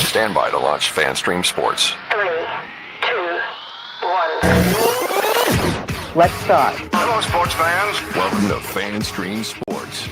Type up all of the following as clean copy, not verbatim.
Stand by to launch FanStream Sports. 3, 2, 1. Let's start. Hello, sports fans. Welcome to FanStream Sports.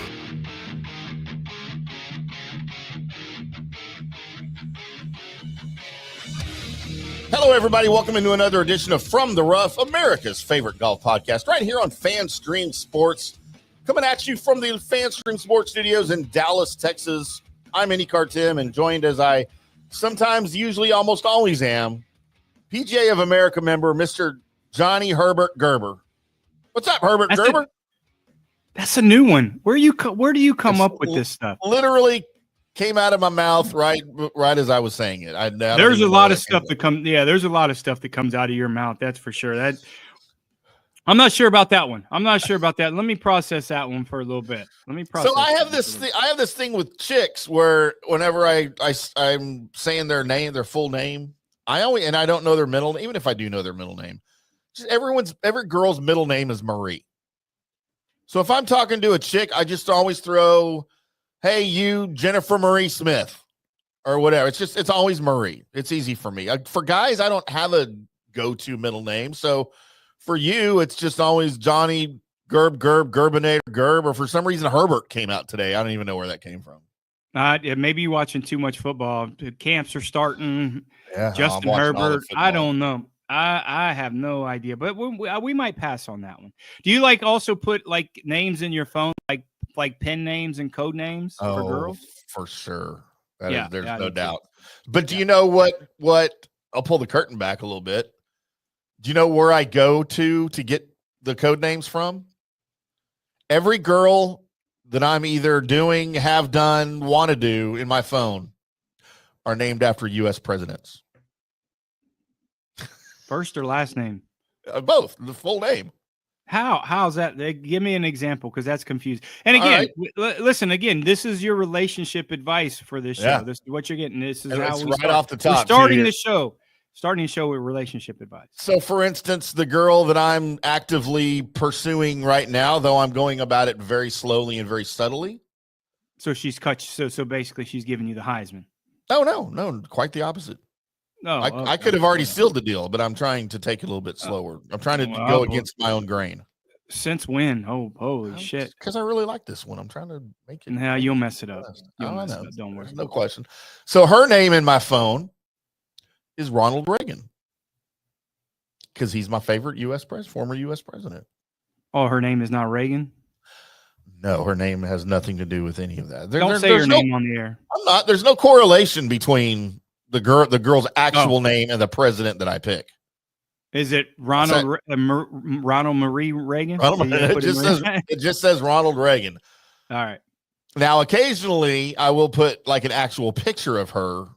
Hello, everybody. Welcome into another edition of From the Rough, America's favorite golf podcast, right here on FanStream Sports. Coming at you from the FanStream Sports studios in Dallas, Texas. I'm IndyCarTim, and joined as I sometimes, usually, almost always am, PGA of America member, Mr. Johnny Herbert Gerber. What's up, Herbert Gerber? That's a new one. Where do you come up with this stuff? Literally came out of my mouth right as I was saying it. There's a lot of stuff that comes. Yeah, there's a lot of stuff that comes out of your mouth. That's for sure. I'm not sure about that one. I'm not sure about that. Let me process that one for a little bit. So I have this thing with chicks where whenever I'm saying their name, their full name, I don't know their middle name. Even if I do know their middle name, just every girl's middle name is Marie. So if I'm talking to a chick, I just always throw, "Hey, you, Jennifer Marie Smith," or whatever. It's always Marie. It's easy for me. For guys, I don't have a go-to middle name. So for you, it's just always Johnny Gerbinator Gerb, or for some reason Herbert came out today. I don't even know where that came from. Maybe you're watching too much football. The camps are starting. Yeah, Justin Herbert. I don't know. I have no idea, but we might pass on that one. Do you also put names in your phone, like pen names and code names for girls? For sure. There's no doubt. But do you know what? I'll pull the curtain back a little bit. Do you know where I go to get the code names from? Every girl that I'm either doing, have done, want to do in my phone are named after U.S. presidents. First or last name? Both. The full name. How's that? Give me an example, because that's confusing. And again, listen, again, this is your relationship advice for this show. Yeah. This is what you're getting. This is how we start. Off the top. We're starting the show with relationship advice. So, for instance, the girl that I'm actively pursuing right now, though I'm going about it very slowly and very subtly. So she's cut. So basically, she's giving you the Heisman. Oh, no, quite the opposite. No, I could have already sealed the deal, but I'm trying to take it a little bit slower. I'm trying to go against my own grain. Since when? Oh, holy shit! Because I really like this one. I'm trying to make it. Now you'll mess it up. Don't worry. There's no question. So her name in my phone is Ronald Reagan, because he's my favorite former U.S. president. Oh, her name is not Reagan? No, her name has nothing to do with any of that. Don't say her name on the air. I'm not. There's no correlation between the girl's actual name and the president that I pick. Is it Ronald Marie Reagan? It just says Ronald Reagan. All right. Now, occasionally, I will put an actual picture of her,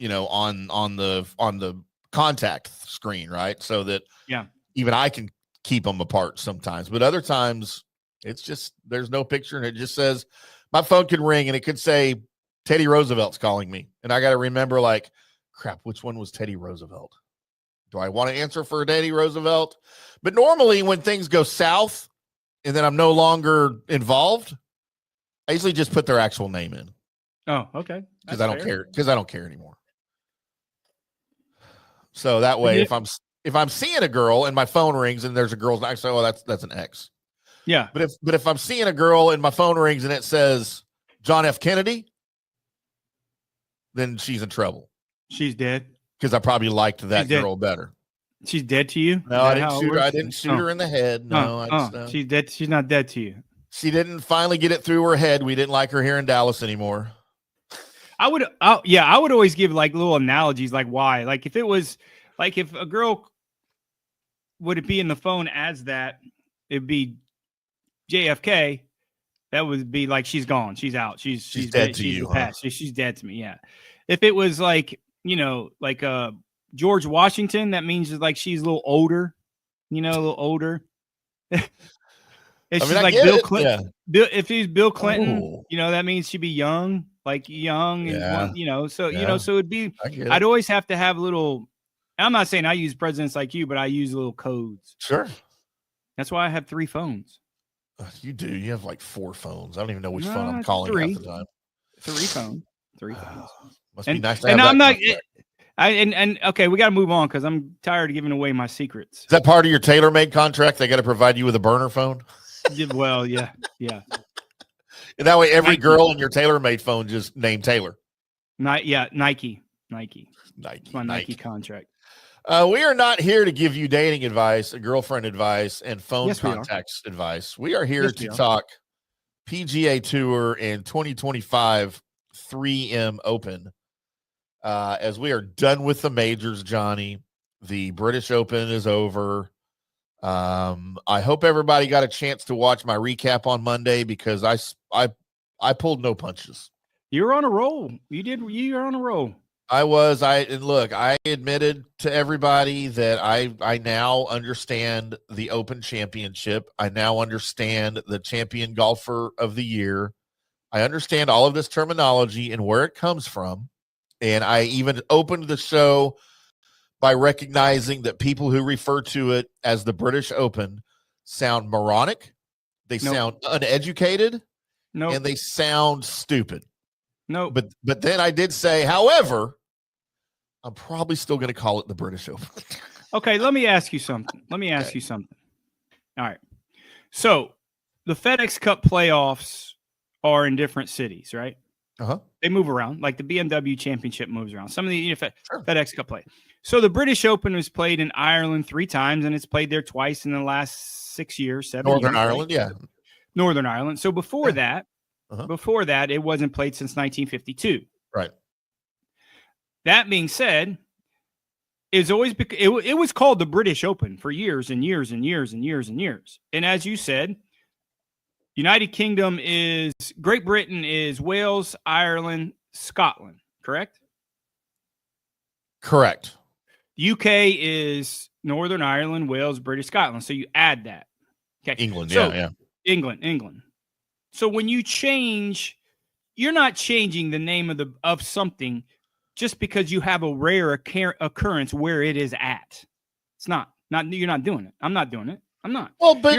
on the contact screen, right? So that even I can keep them apart sometimes. But other times, it's just there's no picture, and it just says my phone can ring, and it could say Teddy Roosevelt's calling me, and I got to remember, crap, which one was Teddy Roosevelt? Do I want to answer for Teddy Roosevelt? But normally when things go south and then I'm no longer involved, I usually just put their actual name in. Oh, okay. Because I don't care anymore. So that way, if I'm seeing a girl and my phone rings and there's a girl's name, I say, "Oh, that's an X." Yeah. But if I'm seeing a girl and my phone rings and it says John F. Kennedy, then she's in trouble. She's dead. Because I probably liked that girl better. She's dead to you? No, I didn't shoot her in the head. No, she's dead. She's not dead to you. She didn't finally get it through her head. We didn't like her here in Dallas anymore. I would always give little analogies, why. If it was if a girl would it be in the phone as that, it'd be JFK. That would be she's gone. She's out. She's dead to you. Huh? She's dead to me. Yeah. If it was George Washington, that means she's a little older, a little older. If she's Bill Clinton, yeah. If he's Bill Clinton, that means she'd be young, young, and so it'd be. I'd always have to have a little. I'm not saying I use presidents like you, but I use little codes. Sure. That's why I have 3 phones. You do. You have 4 phones. I don't even know which phone I'm calling half the time. 3 phones. 3 fans. Must be And, nice to and have I'm that not. contract. And okay, we got to move on because I'm tired of giving away my secrets. Is that part of your TaylorMade contract? They got to provide you with a burner phone? Well, yeah. And that way every Nike. girl in your TaylorMade phone just named Taylor. Nike. Nike. It's my Nike contract. We are not here to give you dating advice, girlfriend advice, and phone Yes, we are. contacts advice. We are here Yes, to we are. talk PGA Tour and 2025 3M Open. As we are done with the majors, Johnny, the British Open is over. I hope everybody got a chance to watch my recap on Monday because I pulled no punches. You're on a roll. You're on a roll. I admitted to everybody that I now understand the Open Championship. I now understand the Champion Golfer of the Year. I understand all of this terminology and where it comes from. And I even opened the show by recognizing that people who refer to it as the British Open sound moronic, they sound uneducated, and they sound stupid. No. But then I did say, however, I'm probably still going to call it the British Open. Okay, let me ask you something. All right. So the FedEx Cup playoffs are in different cities, right? Uh-huh. They move around, like the BMW Championship moves around. Some of the Sure. FedEx Cup play. So the British Open was played in Ireland 3 times, and it's played there twice in the last 6 years, 7 years. Northern Ireland, right? yeah. Northern Ireland. So before that, it wasn't played since 1952. Right. That being said, it was called the British Open for years and years and years and years and years. And as you said, United Kingdom is Great Britain is Wales, Ireland, Scotland, correct? Correct. UK is Northern Ireland, Wales, British, Scotland. So you add that. Okay. England, so, yeah. England. So when you change, you're not changing the name of something just because you have a rare occurrence where it is at. It's not you're not doing it. I'm not doing it. I'm not. Well, but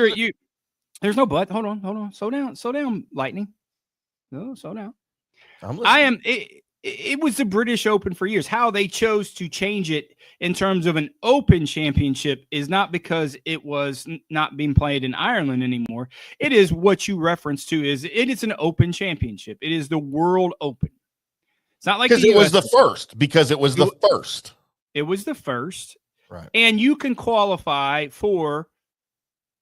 there's no but. Hold on. Slow down, Lightning. No, slow down. I'm listening. It was the British Open for years. How they chose to change it in terms of an Open Championship is not because it was not being played in Ireland anymore. It is what you reference to it is an Open Championship. It is the World Open. It's not like because it was the first. Because it was the first. It was the first. Right. And you can qualify for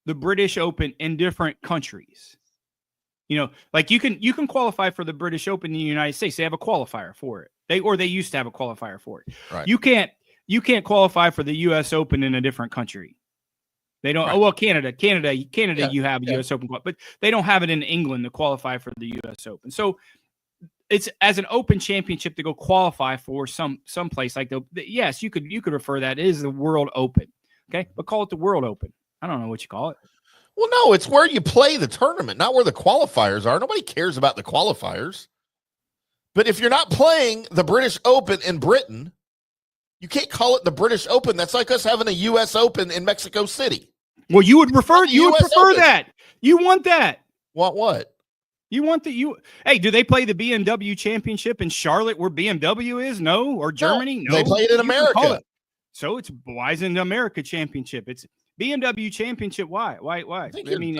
the British Open in different countries. You know, like you can qualify for the British Open in the United States. They have a qualifier for it. They used to have a qualifier for it. Right. You can't qualify for the US Open in a different country. They don't. Right. Oh, well, Canada, Yeah, you have a US Open, but they don't have it in England to qualify for the US Open. So it's as an Open Championship to go qualify for some place like yes, you could refer that as the World Open. Okay, but call it the World Open. I don't know what you call it. Well, no, it's where you play the tournament, not where the qualifiers are. Nobody cares about the qualifiers. But if you're not playing the British Open in Britain, you can't call it the British Open. That's like us having a U.S. Open in Mexico City. Well, you would prefer Open. that. You want that. Want what? You want Hey, do they play the BMW Championship in Charlotte where BMW is? No, or Germany? No. They play it in America. So why isn't the America Championship? It's BMW Championship. Why? Explain.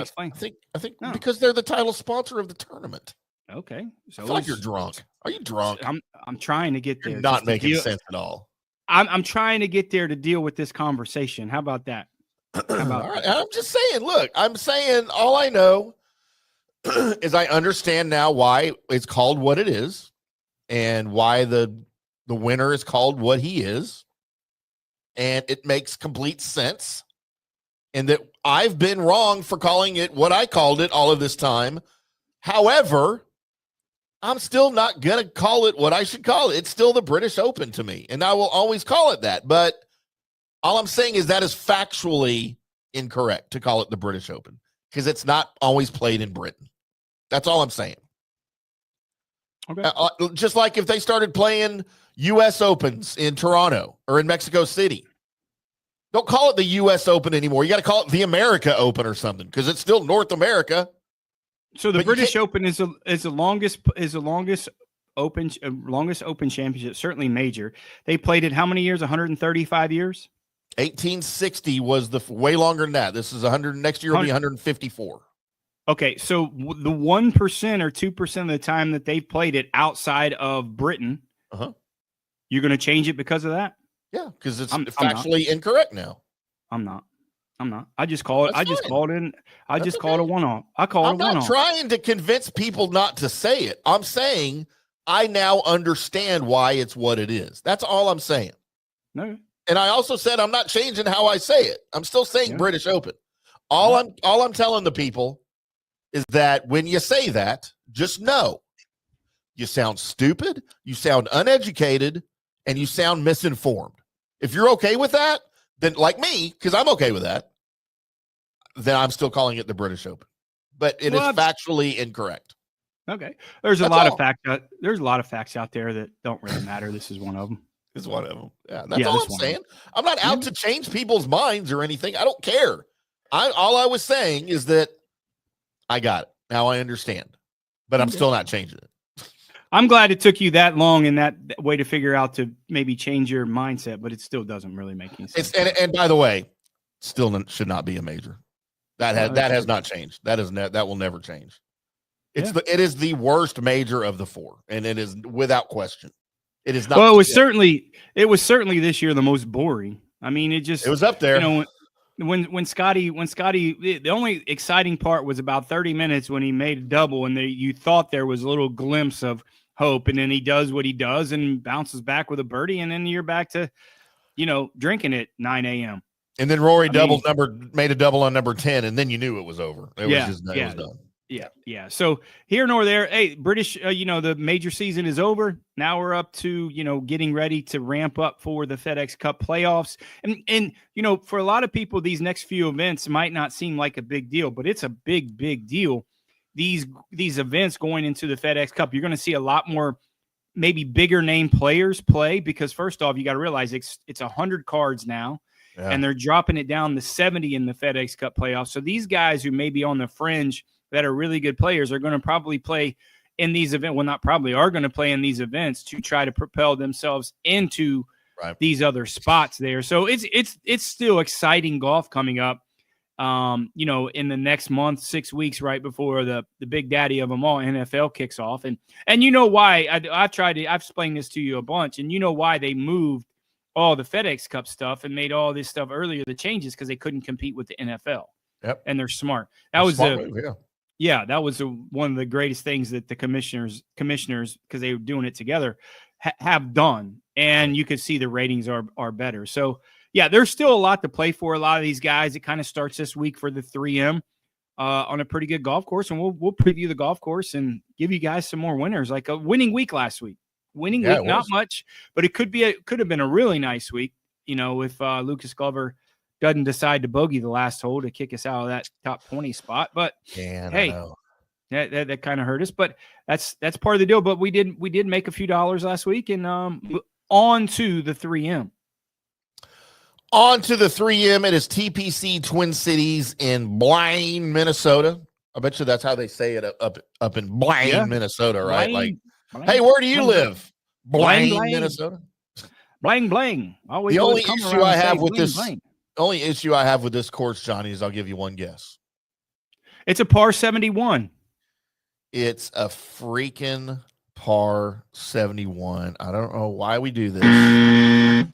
I think because they're the title sponsor of the tournament. Okay. So I feel like you're drunk. Are you drunk? I'm trying to get there. You're not making sense at all. I'm trying to get there to deal with this conversation. How about that? All right. I'm just saying, look, I'm saying all I know is I understand now why it's called what it is and why the winner is called what he is. And it makes complete sense. And that I've been wrong for calling it what I called it all of this time. However, I'm still not going to call it what I should call it. It's still the British Open to me, and I will always call it that. But all I'm saying is that is factually incorrect to call it the British Open because it's not always played in Britain. That's all I'm saying. Okay. Just like if they started playing U.S. Opens in Toronto or in Mexico City. Don't call it the U.S. Open anymore. You got to call it the America Open or something because it's still North America. So the British Open is the longest longest Open championship, certainly major. They played it how many years? 135 years. 1860 was way longer than that. This is 100. Next year will be 154. Okay, so the 1% or 2% of the time that they've played it outside of Britain, you're going to change it because of that? Yeah, because it's factually incorrect now. I'm not. I just call it. That's I just fine. called in. I That's just okay. called a one-off. I call it a one-off. I'm not trying to convince people not to say it. I'm saying I now understand why it's what it is. That's all I'm saying. No. And I also said I'm not changing how I say it. I'm still saying British Open. All I'm telling the people is that when you say that, just know you sound stupid, you sound uneducated, and you sound misinformed. If you're okay with that, then like me, because I'm okay with that, then I'm still calling it the British Open. But it is factually incorrect. Okay. There's a lot of facts out there that don't really matter. This is one of them. Is one of them. Yeah, that's all I'm saying. I'm not out to change people's minds or anything. I don't care. All I was saying is that I got it. Now I understand. But I'm still not changing it. I'm glad it took you that long and that way to figure out to maybe change your mindset, but it still doesn't really make any sense. And by the way, still should not be a major. That has not changed. That will never change. It is the worst major of the four, and it is without question. It is not. Well, it was certainly this year the most boring. I mean, it was up there. You know, when Scotty, the only exciting part was about 30 minutes when he made a double, and you thought there was a little glimpse of hope, and then he does what he does and bounces back with a birdie, and then you're back to, drinking at 9 a.m. And then Rory made a double on number 10, and then you knew it was over. It was done. Yeah. So here nor there, hey, British, the major season is over. Now we're up to, getting ready to ramp up for the FedEx Cup playoffs. And for a lot of people, these next few events might not seem like a big deal, but it's a big, big deal. These events going into the FedEx Cup, you're going to see a lot more, maybe bigger name players play, because first off, you got to realize it's 100 cards now. Yeah. And they're dropping it down to 70 in the FedEx Cup playoffs. So these guys who may be on the fringe that are really good players are going to probably play in these events. Well, not probably, are going to play in these events to try to propel themselves into these other spots there. So it's still exciting golf coming up, in the next month, 6 weeks, right before the big daddy of them all, NFL, kicks off. And you know why I've explained this to you a bunch, and you know why they moved all the FedEx Cup stuff and made all this stuff earlier, the changes, because they couldn't compete with the NFL. Yep. And they're smart. That was one of the greatest things that the commissioners, because they were doing it together, have done. And you could see the ratings are better. So, yeah, there's still a lot to play for a lot of these guys. It kind of starts this week for the 3M on a pretty good golf course. And we'll preview the golf course and give you guys some more winners, like a winning week last week. Winning week, not much, but it could have been a really nice week, if Lucas Glover doesn't decide to bogey the last hole to kick us out of that top 20 spot. But that kind of hurt us. But that's part of the deal. But we did make a few dollars last week, and on to the 3M. On to the 3M. It is TPC Twin Cities in Blaine, Minnesota. I bet you that's how they say it up in Blaine, Minnesota, right? Blaine. Hey, where do you live? Blaine, Minnesota. Blaine. The only issue I have with this course, Johnny, is I'll give you one guess. It's a par 71. It's a freaking par 71. I don't know why we do this.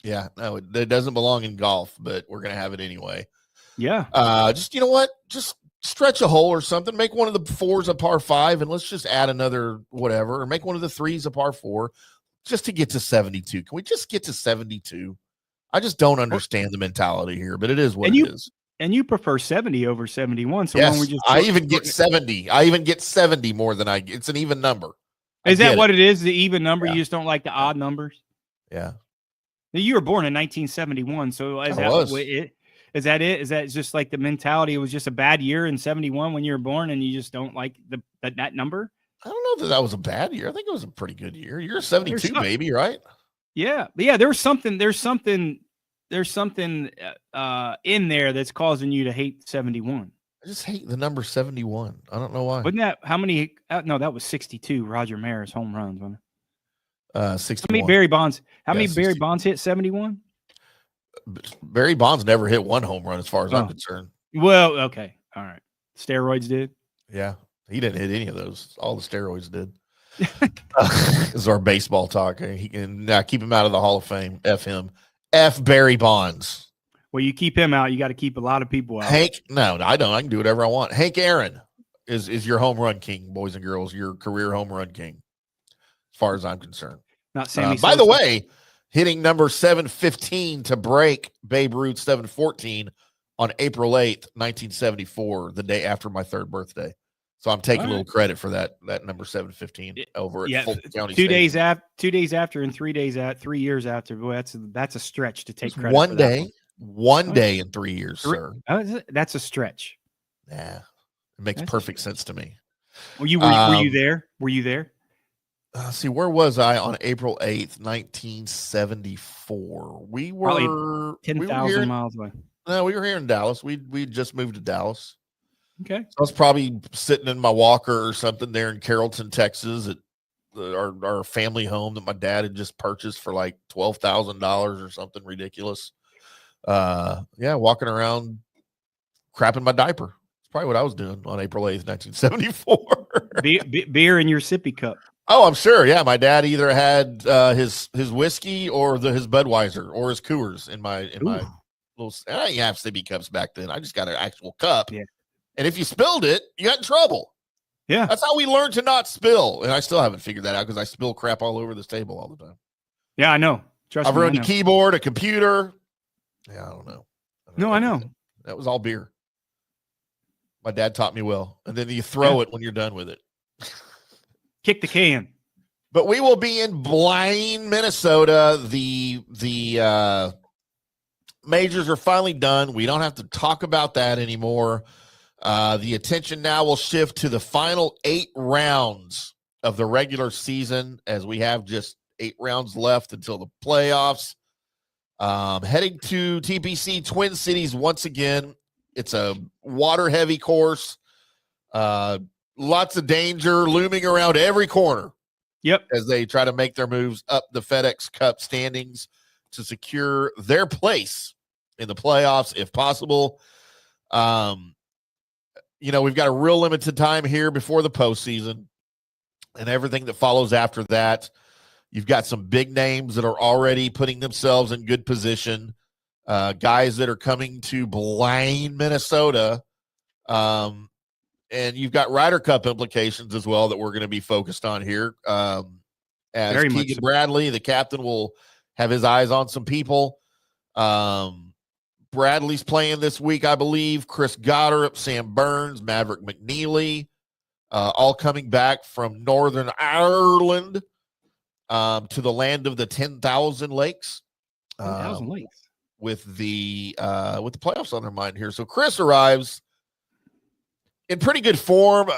Yeah, no, it doesn't belong in golf, but we're gonna have it anyway. Yeah. Just you know what? Just stretch a hole or something. Make one of the fours a par 5, and let's just add another whatever, or make one of the threes a par 4, just to get to 72. Can we just get to 72? I just don't understand the mentality here, but it is what it is. And you prefer 70 over 71. So yes, I even get 70. I even get 70 more than it's an even number. Is that what it is? The even number? Yeah. You just don't like the odd numbers? Yeah. You were born in 1971. So is that it? Is that just like the mentality? It was just a bad year in 71 when you were born, and you just don't like that number? I don't know that was a bad year. I think it was a pretty good year. You're a 72 baby, right? Yeah. But yeah, there's something in there that's causing you to hate 71. I just hate the number 71. I don't know why. Wasn't that how many? No, that was 62. Roger Maris home runs, wasn't it? How 61. many Barry Bonds? How Yeah, many Barry 60. Bonds hit 71? Barry Bonds never hit one home run, as far as I'm concerned. Well, okay, all right. Steroids did. Yeah, he didn't hit any of those. All the steroids did. This is our baseball talk. He can keep him out of the Hall of Fame. F him. F Barry Bonds. Well, you keep him out, you got to keep a lot of people out. Hank, no, I don't. I can do whatever I want. Hank Aaron is your home run king, boys and girls. Your career home run king, as far as I'm concerned. Not Sammy. By the way, hitting number 715 to break Babe Ruth's 714 on April 8th, 1974, the day after my third birthday. So I'm taking a little credit for that number 715 over at Fulton County. 2 days after, 2 days after, and 3 days at 3 years after. Boy, that's a stretch to take credit. One for day, that one day in 3 years, sir. That's a stretch. Yeah, it makes perfect sense to me. Were you there? Were you there? See, where was I on April 8th, 1974? We were probably 10,000 miles away. No, we were here in Dallas. We just moved to Dallas. Okay. So I was probably sitting in my walker or something there in Carrollton, Texas, at our family home that my dad had just purchased for like $12,000 or something ridiculous. Walking around crapping my diaper. It's probably what I was doing on April 8th, 1974. Beer in your sippy cup. Oh, I'm sure. Yeah, my dad either had his whiskey or his Budweiser or his Coors in my little. I didn't have sippy cups back then. I just got an actual cup. Yeah. And if you spilled it, you got in trouble. Yeah. That's how we learned to not spill. And I still haven't figured that out because I spill crap all over this table all the time. Yeah, I know. I've ruined a keyboard, a computer. Yeah, I don't know. I know. That was all beer. My dad taught me well. And then you throw it when you're done with it. Kick the can. But we will be in Blaine, Minnesota. The majors are finally done. We don't have to talk about that anymore. The attention now will shift to the final 8 rounds of the regular season, as we have just 8 rounds left until the playoffs. Heading to TPC Twin Cities once again. It's a water-heavy course. Lots of danger looming around every corner. Yep. As they try to make their moves up the FedEx Cup standings to secure their place in the playoffs, if possible. We've got a real limited time here before the postseason and everything that follows after that. You've got some big names that are already putting themselves in good position. Guys that are coming to Blaine, Minnesota. And you've got Ryder Cup implications as well that we're going to be focused on here. As Very Keegan Bradley, the captain, will have his eyes on some people. Bradley's playing this week, I believe. Chris Goddard, Sam Burns, Maverick McNeely, all coming back from Northern Ireland to the land of the 10,000 lakes. 10,000 lakes. With the playoffs on their mind here. So Chris arrives in pretty good form.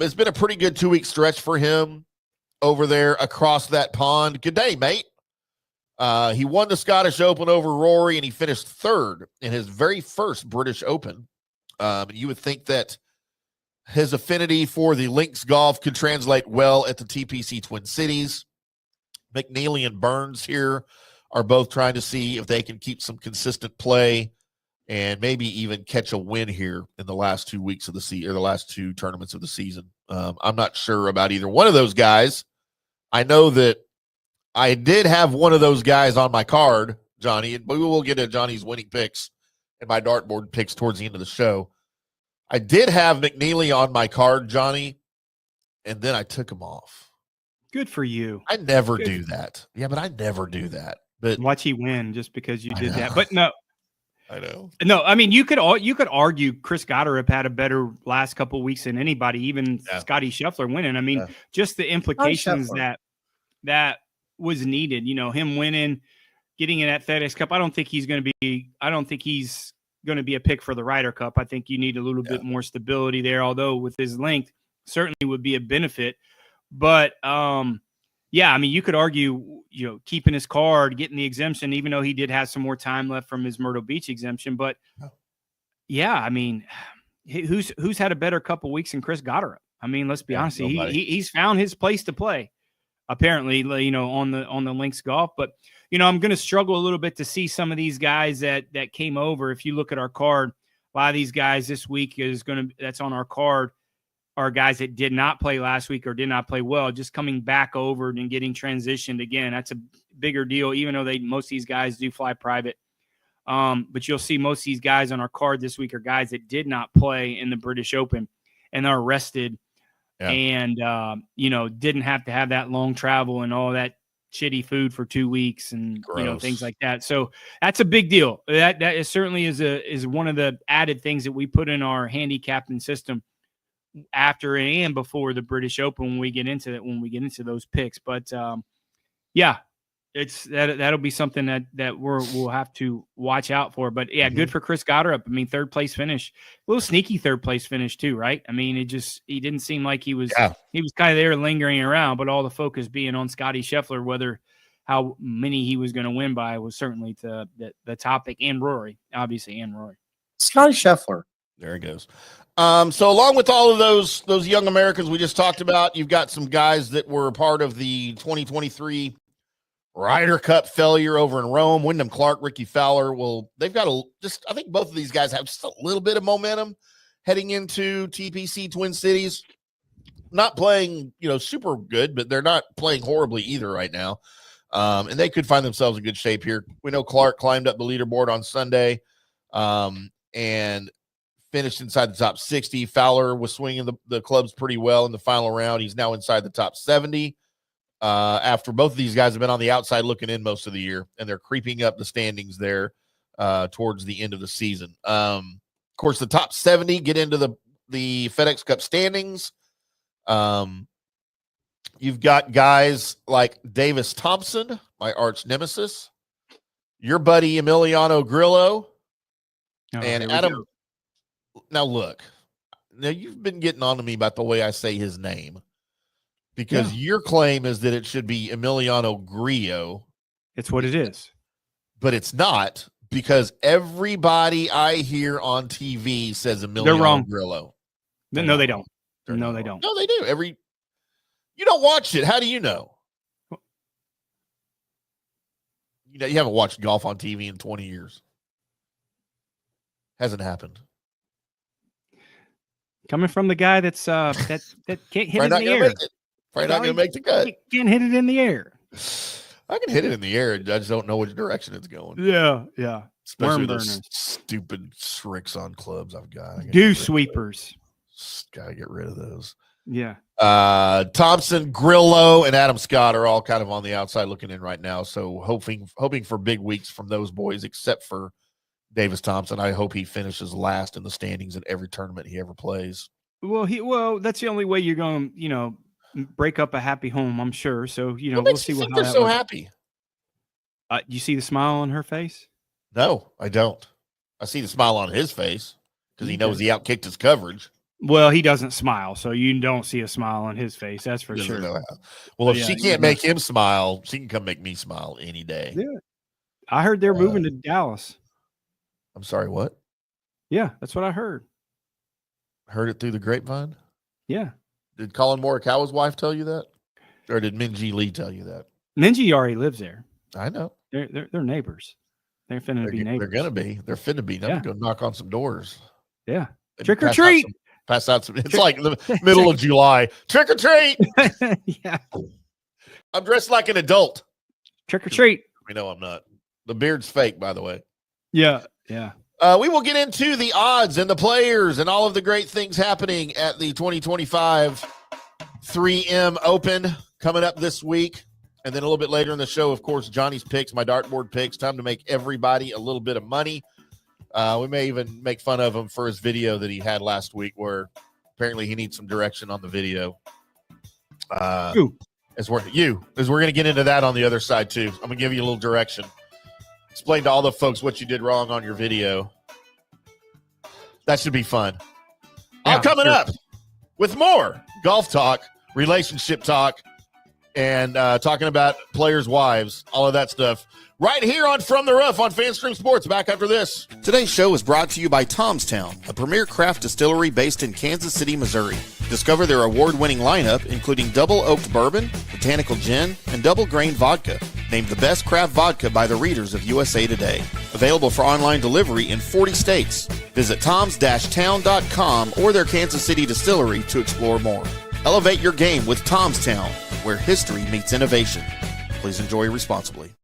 It's been a pretty good 2-week stretch for him over there across that pond. Good day, mate. He won the Scottish Open over Rory, and he finished 3rd in his very first British Open. You would think that his affinity for the links golf could translate well at the TPC Twin Cities. McNeely and Burns here are both trying to see if they can keep some consistent play and maybe even catch a win here in the last 2 weeks of the season, or the last 2 tournaments of the season. I'm not sure about either one of those guys. I know that I did have one of those guys on my card, Johnny, but we will get to Johnny's winning picks and my dartboard picks towards the end of the show. I did have McNeely on my card, Johnny, and then I took him off. Good for you. I never do that. Yeah, but I never do that. But watch he win just because you did that. But no. I know. No, I mean, you could argue Chris Goddard had a better last couple of weeks than anybody, even Scotty Scheffler winning. I mean, just the implications that was needed. Him winning, getting in that FedEx Cup. I don't think he's going to be a pick for the Ryder Cup. I think you need a little bit more stability there. Although with his length, certainly would be a benefit. But I mean, you could argue, keeping his card, getting the exemption, even though he did have some more time left from his Myrtle Beach exemption. But I mean, who's had a better couple weeks than Chris Goddard? I mean, let's be honest. He's found his place to play. apparently, on the Links Golf. But I'm going to struggle a little bit to see some of these guys that came over. If you look at our card, a lot of these guys this week that's on our card are guys that did not play last week or did not play well, just coming back over and getting transitioned again. That's a bigger deal, even though most of these guys do fly private. But you'll see most of these guys on our card this week are guys that did not play in the British Open and are rested and, didn't have to have that long travel and all that shitty food for 2 weeks and, things like that. So that's a big deal. That is certainly is one of the added things that we put in our handicapping system after and before the British Open when we get into those picks. But that'll be something that we'll have to watch out for. But good for Chris Goddard. I mean, third place finish, a little sneaky third place finish too, right? I mean, he didn't seem like he was kind of there lingering around, but all the focus being on Scotty Scheffler, how many he was going to win by was certainly the topic, and Rory, obviously, and Rory. Scotty Scheffler. There it goes. So along with all of those young Americans we just talked about, you've got some guys that were part of the 2023 Ryder Cup failure over in Rome. Wyndham Clark, Ricky Fowler. Well, they've got I think both of these guys have just a little bit of momentum heading into TPC Twin Cities. Not playing, super good, but they're not playing horribly either right now. And they could find themselves in good shape here. We know Clark climbed up the leaderboard on Sunday and finished inside the top 60. Fowler was swinging the clubs pretty well in the final round. He's now inside the top 70. After both of these guys have been on the outside looking in most of the year, and they're creeping up the standings there towards the end of the season. Of course, the top 70 get into the FedEx Cup standings. You've got guys like Davis Thompson, my arch nemesis, your buddy Emiliano Grillo, and Adam. Now, look, you've been getting on to me about the way I say his name. Because your claim is that it should be Emiliano Grillo. It's what it is. But it's not, because everybody I hear on TV says Emiliano Grillo. No, they don't. No, they don't. No, they do. You don't watch it. How do you know? You haven't watched golf on TV in 20 years. Hasn't happened. Coming from the guy that's that can't hit it in the air. Probably not going to make the cut. Can't hit it in the air. I can hit it in the air. I just don't know which direction it's going. Yeah. Especially those stupid Srixon clubs I've got. Dew sweepers. Gotta get rid of those. Yeah. Thompson, Grillo, and Adam Scott are all kind of on the outside looking in right now. So hoping for big weeks from those boys, except for Davis Thompson. I hope he finishes last in the standings in every tournament he ever plays. Well, that's the only way you're going to, break up a happy home, I'm sure. So, we'll see what they're so happy. You see the smile on her face? No, I don't. I see the smile on his face because he knows he outkicked his coverage. Well, he doesn't smile, so you don't see a smile on his face. That's for sure. Well, if she can't make him smile, she can come make me smile any day. Yeah. I heard they're moving to Dallas. I'm sorry, what? Yeah, that's what I heard. Heard it through the grapevine? Yeah. Did Colin Morikawa's wife tell you that? Or did Minjee Lee tell you that? Minjee already lives there. I know. They're neighbors. They're finna be neighbors. They're going to be. They're finna be. I'm going to go knock on some doors. Yeah. Trick or treat. Pass out some. It's like the middle of July. Trick or treat. Yeah. I'm dressed like an adult. Trick or treat. I'm not. The beard's fake, by the way. Yeah. Yeah. We will get into the odds and the players and all of the great things happening at the 2025 3M Open coming up this week. And then a little bit later in the show, of course, Johnny's picks, my dartboard picks. Time to make everybody a little bit of money. We may even make fun of him for his video that he had last week where apparently he needs some direction on the video. As we're going to get into that on the other side, too. I'm going to give you a little direction. Explain to all the folks what you did wrong on your video. That should be fun. All coming up with more golf talk, relationship talk, and talking about players' wives, all of that stuff. Right here on From the Roof on FanStream Sports. Back after this. Today's show is brought to you by Tomstown, a premier craft distillery based in Kansas City, Missouri. Discover their award-winning lineup, including double oaked bourbon, botanical gin, and double grain vodka. Named the best craft vodka by the readers of USA Today. Available for online delivery in 40 states. Visit toms-town.com or their Kansas City distillery to explore more. Elevate your game with Tomstown, where history meets innovation. Please enjoy responsibly.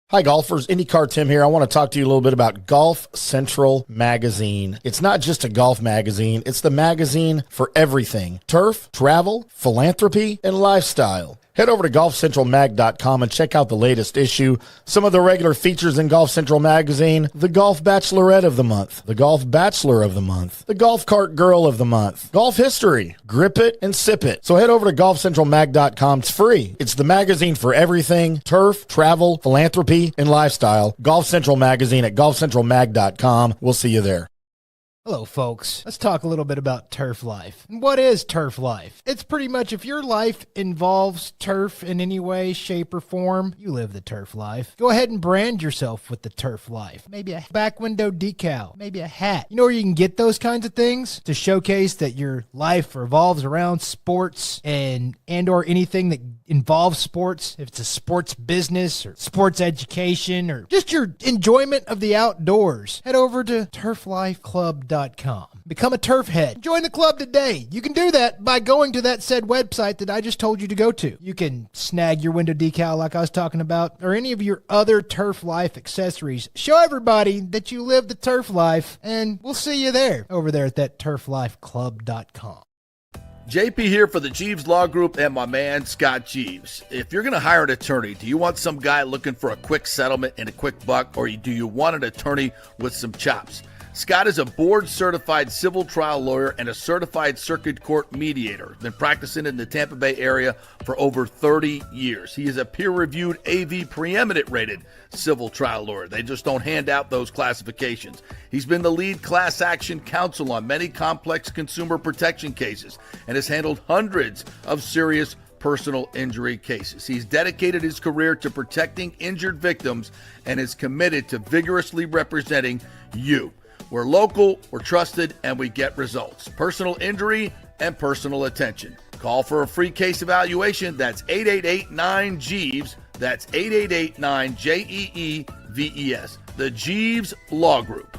Hi, golfers. IndyCarTim here. I want to talk to you a little bit about Golf Central Magazine. It's not just a golf magazine. It's the magazine for everything. Turf, travel, philanthropy, and lifestyle. Head over to golfcentralmag.com and check out the latest issue. Some of the regular features in Golf Central Magazine: the Golf Bachelorette of the Month, the Golf Bachelor of the Month, the Golf Cart Girl of the Month, Golf History, Grip It and Sip It. So head over to golfcentralmag.com. It's free. It's the magazine for everything: turf, travel, philanthropy, and lifestyle. Golf Central Magazine at golfcentralmag.com. We'll see you there. Hello, folks. Let's talk a little bit about turf life. What is turf life? It's pretty much if your life involves turf in any way, shape, or form, you live the turf life. Go ahead and brand yourself with the turf life. Maybe a back window decal, maybe a hat. You know where you can get those kinds of things to showcase that your life revolves around sports and or anything that involves sports. If it's a sports business or sports education or just your enjoyment of the outdoors, head over to turflifeclub.com. Become a turf head. Join the club today. You can do that by going to that said website that I just told you to go to. You can snag your window decal like I was talking about, or any of your other turf life accessories. Show everybody that you live the turf life, and we'll see you there over there at that turflifeclub.com. JP here for the Jeeves Law Group and my man Scott Jeeves. If you're going to hire an attorney, do you want some guy looking for a quick settlement and a quick buck, or do you want an attorney with some chops? Scott is a board-certified civil trial lawyer and a certified circuit court mediator. Been practicing in the Tampa Bay area for over 30 years. He is a peer-reviewed AV preeminent rated civil trial lawyer. They just don't hand out those classifications. He's been the lead class action counsel on many complex consumer protection cases and has handled hundreds of serious personal injury cases. He's dedicated his career to protecting injured victims and is committed to vigorously representing you. We're local, we're trusted, and we get results. Personal injury and personal attention. Call for a free case evaluation. That's 888-9-JEEVES. That's 888-9-JEEVES. The Jeeves Law Group.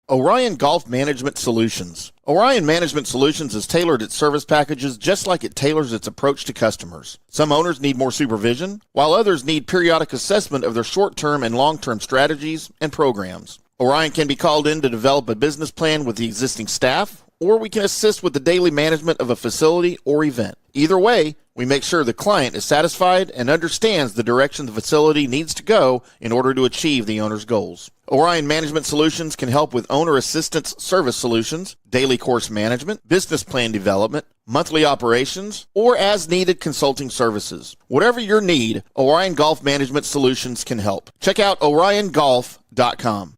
Orion Golf Management Solutions. Orion Management Solutions is tailored its service packages just like it tailors its approach to customers. Some owners need more supervision, while others need periodic assessment of their short-term and long-term strategies and programs. Orion can be called in to develop a business plan with the existing staff, or we can assist with the daily management of a facility or event. Either way, we make sure the client is satisfied and understands the direction the facility needs to go in order to achieve the owner's goals. Orion Management Solutions can help with owner assistance service solutions, daily course management, business plan development, monthly operations, or as-needed consulting services. Whatever your need, Orion Golf Management Solutions can help. Check out oriongolf.com.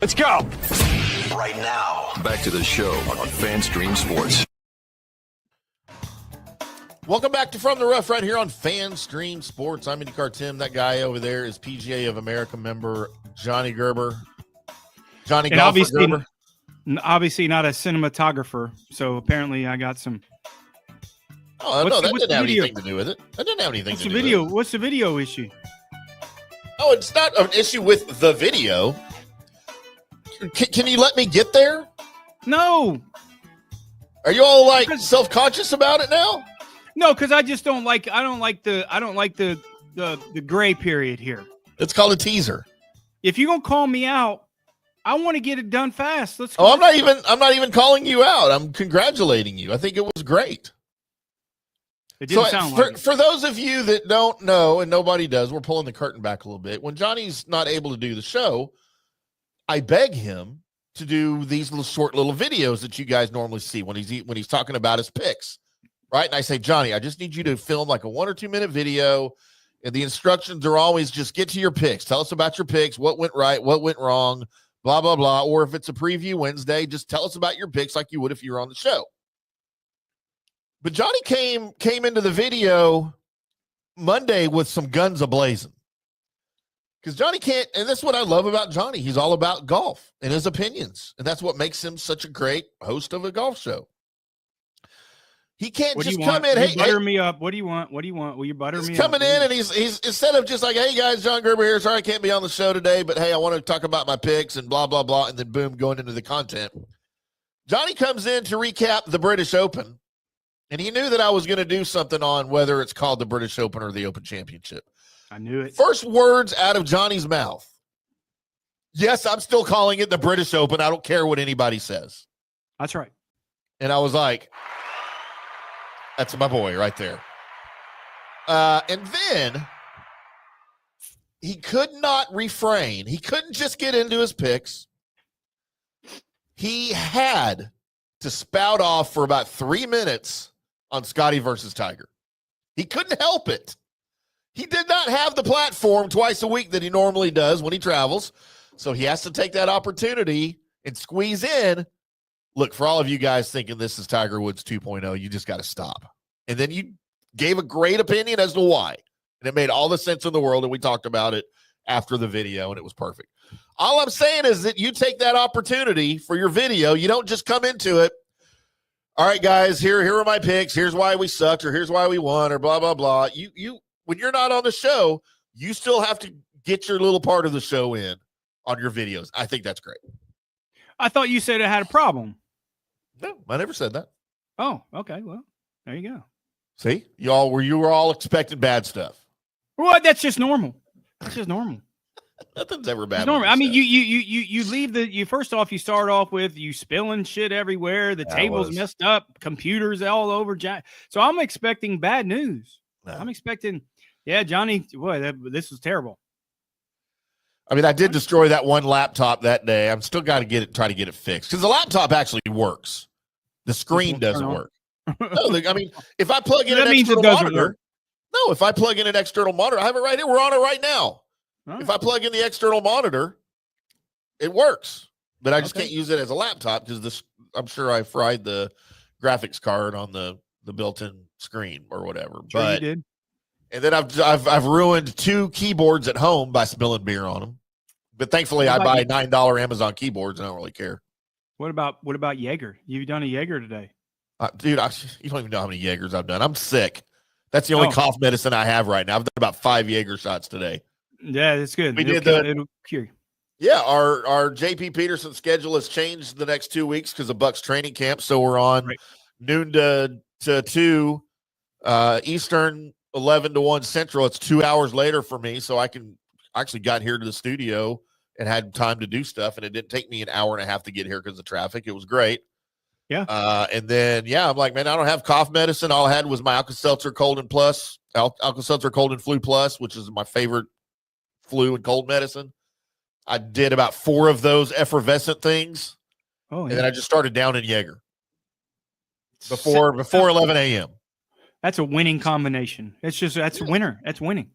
Let's go. Right now. Back to the show on FanStream Sports. Welcome back to From the Rough right here on FanStream Sports. I'm IndyCarTim. That guy over there is PGA of America member Johnny Gerber. Johnny and Gerber. Obviously not a cinematographer, so apparently I got some. Oh, no, that didn't have anything to do with it. That didn't have anything to do with it. What's the video issue? Oh, it's not an issue with the video. Can you let me get there? No. Are you all like self-conscious about it now? No, because I just don't like. I don't like the gray period here. It's called a teaser. If you're gonna call me out, I want to get it done fast. Let's go. Oh, I'm not even calling you out. I'm congratulating you. I think it was great. It didn't sound like it. For those of you that don't know, and nobody does, we're pulling the curtain back a little bit. When Johnny's not able to do the show, I beg him to do these short little videos that you guys normally see when he's talking about his picks, right? And I say, Johnny, I just need you to film like a 1 or 2 minute video, and the instructions are always just get to your picks. Tell us about your picks, what went right, what went wrong, blah, blah, blah. Or if it's a preview Wednesday, just tell us about your picks like you would if you were on the show. But Johnny came into the video Monday with some guns ablazing. Because Johnny can't, and that's what I love about Johnny. He's all about golf and his opinions. And that's what makes him such a great host of a golf show. He can't just come in. Hey, butter me up. What do you want? What do you want? Will you butter me up? He's coming in and he's instead of just like, hey guys, John Gerber here. Sorry I can't be on the show today, but hey, I want to talk about my picks and blah, blah, blah. And then boom, going into the content. Johnny comes in to recap the British Open. And he knew that I was going to do something on whether it's called the British Open or the Open Championship. I knew it. First words out of Johnny's mouth. Yes, I'm still calling it the British Open. I don't care what anybody says. That's right. And I was like, that's my boy right there. And then he could not refrain. He couldn't just get into his picks. He had to spout off for about 3 minutes on Scotty versus Tiger. He couldn't help it. He did not have the platform twice a week that he normally does when he travels. So he has to take that opportunity and squeeze in. Look, for all of you guys thinking this is Tiger Woods 2.0, you just got to stop. And then you gave a great opinion as to why. And it made all the sense in the world. And we talked about it after the video, and it was perfect. All I'm saying is that you take that opportunity for your video. You don't just come into it. All right, guys, here are my picks. Here's why we sucked, or here's why we won, or blah, blah, blah. You when you're not on the show, you still have to get your little part of the show in on your videos. I think that's great. I thought you said it had a problem. No, I never said that. Oh, okay. Well, there you go. See, you were all expecting bad stuff. Well, that's just normal. That's just normal. Nothing's ever bad. Normal. I mean, you leave first off, you start off with you spilling shit everywhere. The table's messed up, computers all over. So I'm expecting bad news. No. I'm expecting, Johnny, boy, this was terrible. I mean, I did destroy that one laptop that day. I'm still got to try to get it fixed because the laptop actually works. The screen doesn't work. No, I mean, if I plug in an external monitor, if I plug in an external monitor, I have it right here. We're on it right now. Right. If I plug in the external monitor, it works, but I just can't use it as a laptop because I'm sure I fried the graphics card on the built-in screen or whatever. Sure, but you did. And then I've ruined 2 keyboards at home by spilling beer on them. But thankfully, I buy $9 Amazon keyboards and I don't really care. What about Jaeger? You've done a Jaeger today, dude. You don't even know how many Jaegers I've done. I'm sick. That's the only cough medicine I have right now. I've done about 5 Jaeger shots today. Yeah, that's good. It'll cure. Yeah, our JP Peterson schedule has changed the next 2 weeks because of Buck's training camp. So we're on noon to 2 Eastern, 11 to 1 Central. It's 2 hours later for me, so I actually got here to the studio and had time to do stuff, and it didn't take me an hour and a half to get here because of traffic. It was great. Yeah. And then I'm like, man, I don't have cough medicine. All I had was my Alka-Seltzer Cold and Plus, Alka-Seltzer Cold and Flu Plus, which is my favorite flu and cold medicine. I did about 4 of those effervescent things. Oh, yeah. And then I just started down in Jaeger before 11 a.m. That's a winning combination. That's winner. That's winning.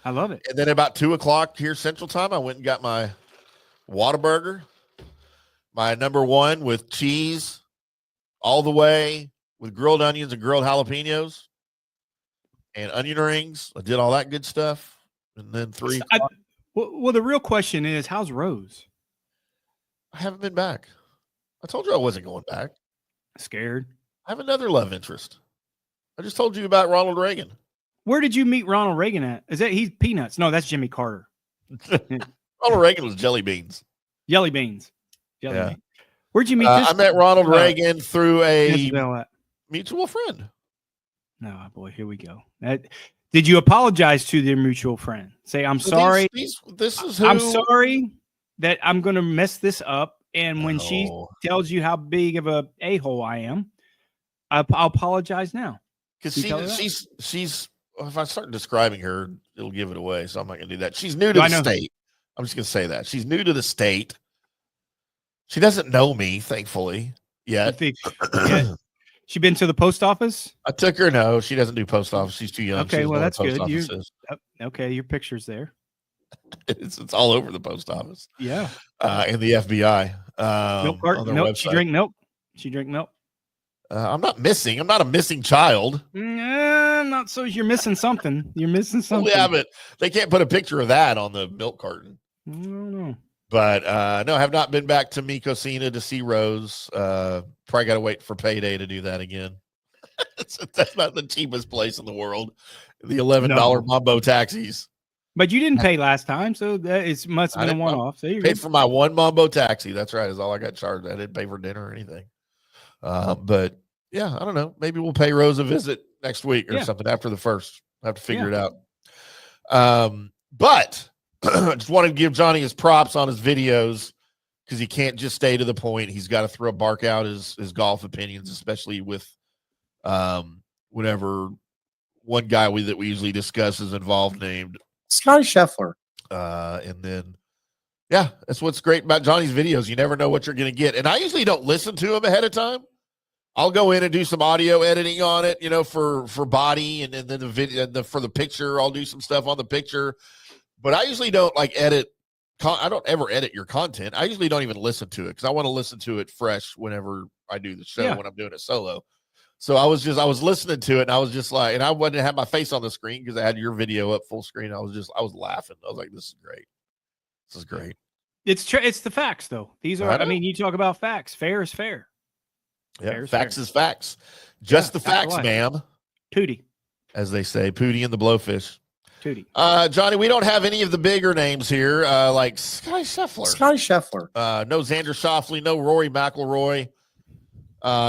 I love it. And then about 2:00 here Central Time, I went and got my Whataburger, my #1 with cheese all the way with grilled onions and grilled jalapenos and onion rings. I did all that good stuff. And then 3 o'clock. Well, the real question is, how's Rose? I haven't been back. I told you I wasn't going back. Scared? I have another love interest. I just told you about Ronald Reagan. Where did you meet Ronald Reagan at? He's Peanuts? No, that's Jimmy Carter. Ronald Reagan was Jelly Beans. Jelly Beans. Jelly Beans. Where'd you meet this? I met Ronald Reagan through a mutual friend. No, boy, here we go. Did you apologize to their mutual friend? Say, I'm sorry. This is who... I'm sorry that I'm going to mess this up. And when she tells you how big of a a-hole I am, I'll apologize now. Because she's if I start describing her, it'll give it away. So I'm not going to do that. She's new to the state. I'm just going to say that. She's new to the state. She doesn't know me, thankfully, yet. She been to the post office? I took her. No, she doesn't do post office. She's too young. Okay, well, that's good. Okay, your picture's there. It's all over the post office. Yeah. And the FBI. Milk carton. Milk. She drank milk. I'm not missing. I'm not a missing child. I'm not so you're missing something. You're missing something. Yeah, but they can't put a picture of that on the milk carton. I don't know. But no, I have not been back to Micosina to see Rose. Probably got to wait for payday to do that again. That's not the cheapest place in the world. The $11 Mambo taxis. But you didn't pay last time, so that must have been a one-off. So paid for my one Mambo taxi. That's right. Is all I got charged. I didn't pay for dinner or anything. But yeah, I don't know. Maybe we'll pay Rose a visit next week or something after the first. I have to figure it out. But I just wanted to give Johnny his props on his videos because he can't just stay to the point. He's got to bark out his golf opinions, especially with whenever one guy that we usually discuss is involved named Scotty Scheffler. And then, yeah, that's what's great about Johnny's videos. You never know what you're going to get. And I usually don't listen to him ahead of time. I'll go in and do some audio editing on it, for body and then the video for the picture. I'll do some stuff on the picture, but I usually don't edit. I don't ever edit your content. I usually don't even listen to it because I want to listen to it fresh whenever I do the show when I'm doing it solo. So I was listening to it and I was just like, and I wouldn't have my face on the screen because I had your video up full screen. I was laughing. I was like, this is great. This is great. It's the facts though. These are, you talk about facts. Fair is fair. Yeah. Facts is facts. Just the facts, ma'am. Tootie. As they say, Pootie and the Blowfish. Tootie. Johnny, we don't have any of the bigger names here, like Scotty Scheffler. No Xander Schauffele, no Rory McIlroy.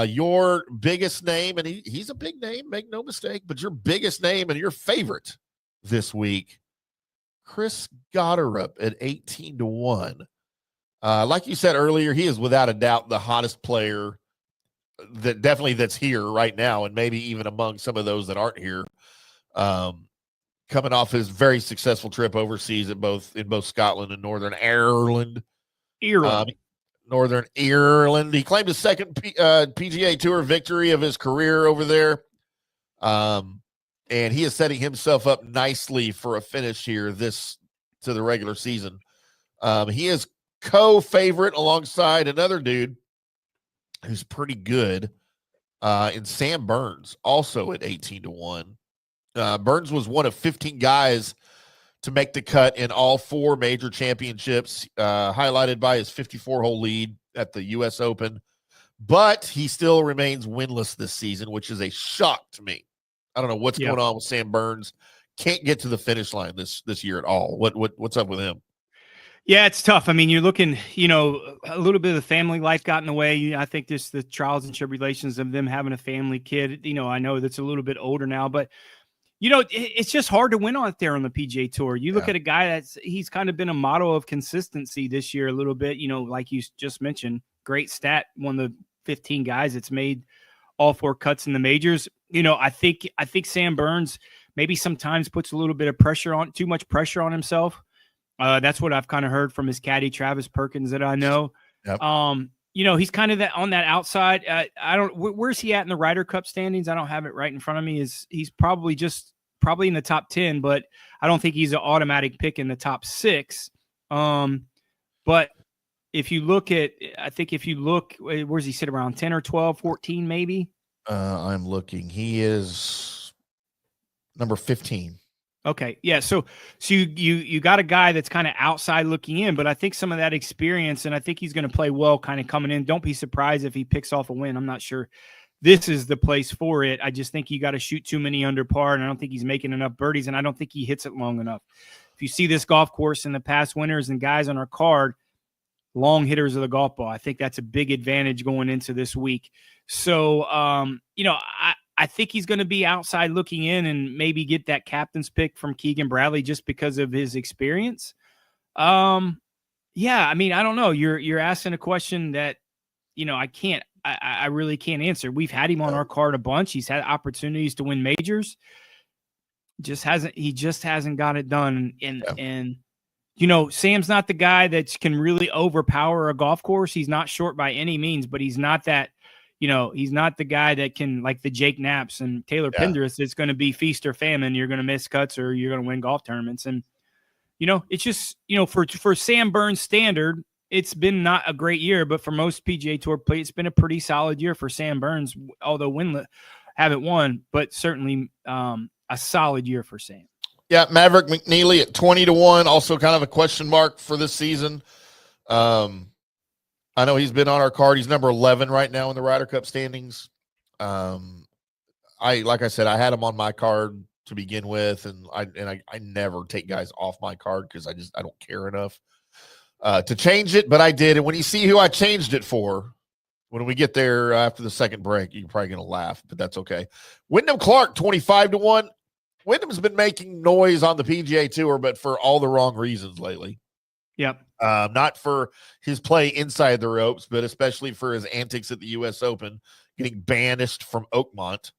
Your biggest name, and he's a big name, make no mistake, but your biggest name and your favorite this week, Chris Gotterup at 18-1. Like you said earlier, he is without a doubt the hottest player that's here right now, and maybe even among some of those that aren't here. Coming off his very successful trip overseas in both Scotland and Northern Ireland. Northern Ireland. He claimed his second PGA Tour victory of his career over there. And he is setting himself up nicely for a finish here to the regular season. He is co-favorite alongside another dude who's pretty good in Sam Burns, also at 18-1. Burns was one of 15 guys to make the cut in all 4 major championships, highlighted by his 54-hole lead at the U.S. Open. But he still remains winless this season, which is a shock to me. I don't know what's going on with Sam Burns. Can't get to the finish line this year at all. What's up with him? Yeah, it's tough. I mean, you're looking, a little bit of the family life got in the way. I think just the trials and tribulations of them having a family kid. I know that's a little bit older now, but it's just hard to win out there on the PGA Tour. You look at a guy he's kind of been a model of consistency this year a little bit, like you just mentioned, great stat, one of the 15 guys that's made all 4 cuts in the majors. I think Sam Burns maybe sometimes puts a little bit of too much pressure on himself. That's what I've kind of heard from his caddy, Travis Perkins, that I know. Yep. He's kind of on that outside. Where's he at in the Ryder Cup standings? I don't have it right in front of me. He's probably in the top 10, but I don't think he's an automatic pick in the top 6. But if you look, where's he sit around 10 or 12, 14, maybe? I'm looking. He is number 15. Okay. Yeah. So you got a guy that's kind of outside looking in, but I think some of that experience, and I think he's going to play well kind of coming in. Don't be surprised if he picks off a win. I'm not sure this is the place for it. I just think you got to shoot too many under par, and I don't think he's making enough birdies, and I don't think he hits it long enough. If you see this golf course in the past winners and guys on our card, long hitters of the golf ball, I think that's a big advantage going into this week. So, I think he's going to be outside looking in and maybe get that captain's pick from Keegan Bradley just because of his experience. I don't know. You're asking a question that, I really can't answer. We've had him on our card a bunch. He's had opportunities to win majors. He just hasn't got it done. And Sam's not the guy that can really overpower a golf course. He's not short by any means, but he's not that, he's not the guy that can, like the Jake Knapps and Taylor Pendrith. It's going to be feast or famine. You're going to miss cuts or you're going to win golf tournaments. And, it's just, for Sam Burns standard, it's been not a great year, but for most PGA Tour play, it's been a pretty solid year for Sam Burns, although haven't won, but certainly a solid year for Sam. Yeah, Maverick McNeely at 20-1, also kind of a question mark for this season. I know he's been on our card. He's number 11 right now in the Ryder Cup standings. Like I said, I had him on my card to begin with, and I never take guys off my card because I don't care enough to change it, but I did. And when you see who I changed it for, when we get there after the second break, you're probably going to laugh, but that's okay. Wyndham Clark, 25-1. Wyndham's been making noise on the PGA Tour, but for all the wrong reasons lately. Yep. Not for his play inside the ropes, but especially for his antics at the U.S. Open, getting banished from Oakmont.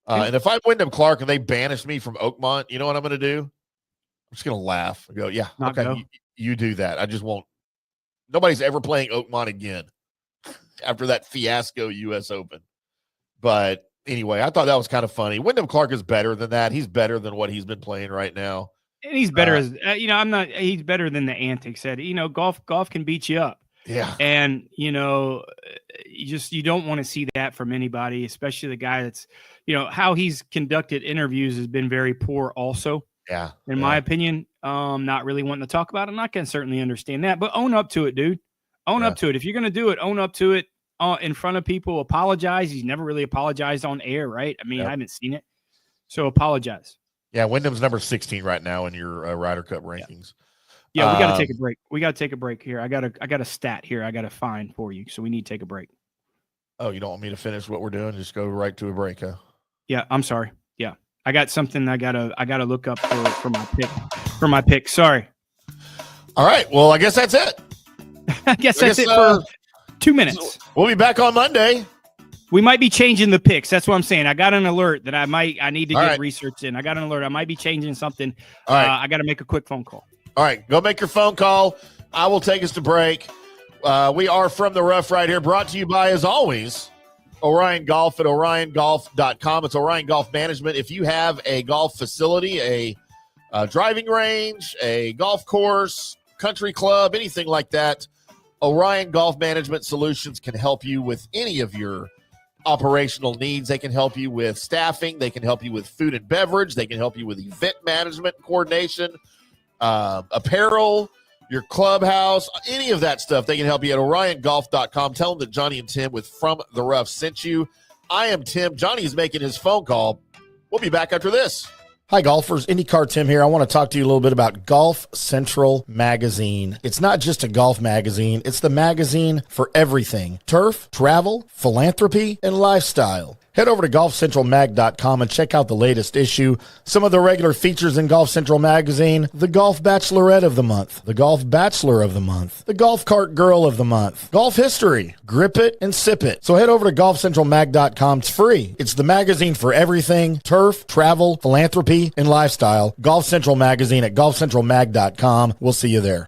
And if I'm Wyndham Clark and they banish me from Oakmont, you know what I'm going to do? I'm just going to laugh and go, yeah, Not okay, go. you do that. I just won't. Nobody's ever playing Oakmont again after that fiasco U.S. Open. But anyway, I thought that was kind of funny. Wyndham Clark is better than that. He's better than what he's been playing right now. And he's better he's better than the antics that, golf can beat you up. Yeah. And, you don't want to see that from anybody, especially the guy that's, how he's conducted interviews has been very poor also. Yeah. In my opinion, not really wanting to talk about it. And I can certainly understand that, but own up to it, dude. Own up to it. If you're going to do it, own up to it in front of people. Apologize. He's never really apologized on air, right? I mean, I haven't seen it. So apologize. Yeah, Wyndham's number 16 right now in your Ryder Cup rankings. Yeah, we got to take a break. We got to take a break here. I got a stat here I got to find for you, so we need to take a break. Oh, you don't want me to finish what we're doing? Just go right to a break, huh? Yeah, I'm sorry. Yeah, I got something I gotta look up for my pick. Sorry. All right. Well, I guess that's it. I guess that's it for 2 minutes. We'll be back on Monday. We might be changing the picks. That's what I'm saying. I got an alert that I need to get research in. I got an alert. I might be changing something. All right. I got to make a quick phone call. All right. Go make your phone call. I will take us to break. We are From the Rough right here, brought to you by, as always, Orion Golf at oriongolf.com. It's Orion Golf Management. If you have a golf facility, a driving range, a golf course, country club, anything like that, Orion Golf Management Solutions can help you with any of your operational needs. They can help you with staffing. They can help you with food and beverage. They can help you with event management coordination, apparel, your clubhouse, any of that stuff. They can help you at oriongolf.com. Tell them that Johnny and Tim with From the Rough sent you. I am Tim. Johnny is making his phone call. We'll be back after this. Hi, golfers. IndyCarTim here. I want to talk to you a little bit about Golf Central Magazine. It's not just a golf magazine. It's the magazine for everything: turf, travel, philanthropy, and lifestyle. Head over to golfcentralmag.com and check out the latest issue. Some of the regular features in Golf Central Magazine: the Golf Bachelorette of the Month, the Golf Bachelor of the Month, the Golf Cart Girl of the Month, Golf History, Grip It and Sip It. So head over to golfcentralmag.com. It's free. It's the magazine for everything: turf, travel, philanthropy, and lifestyle. Golf Central Magazine at golfcentralmag.com. We'll see you there.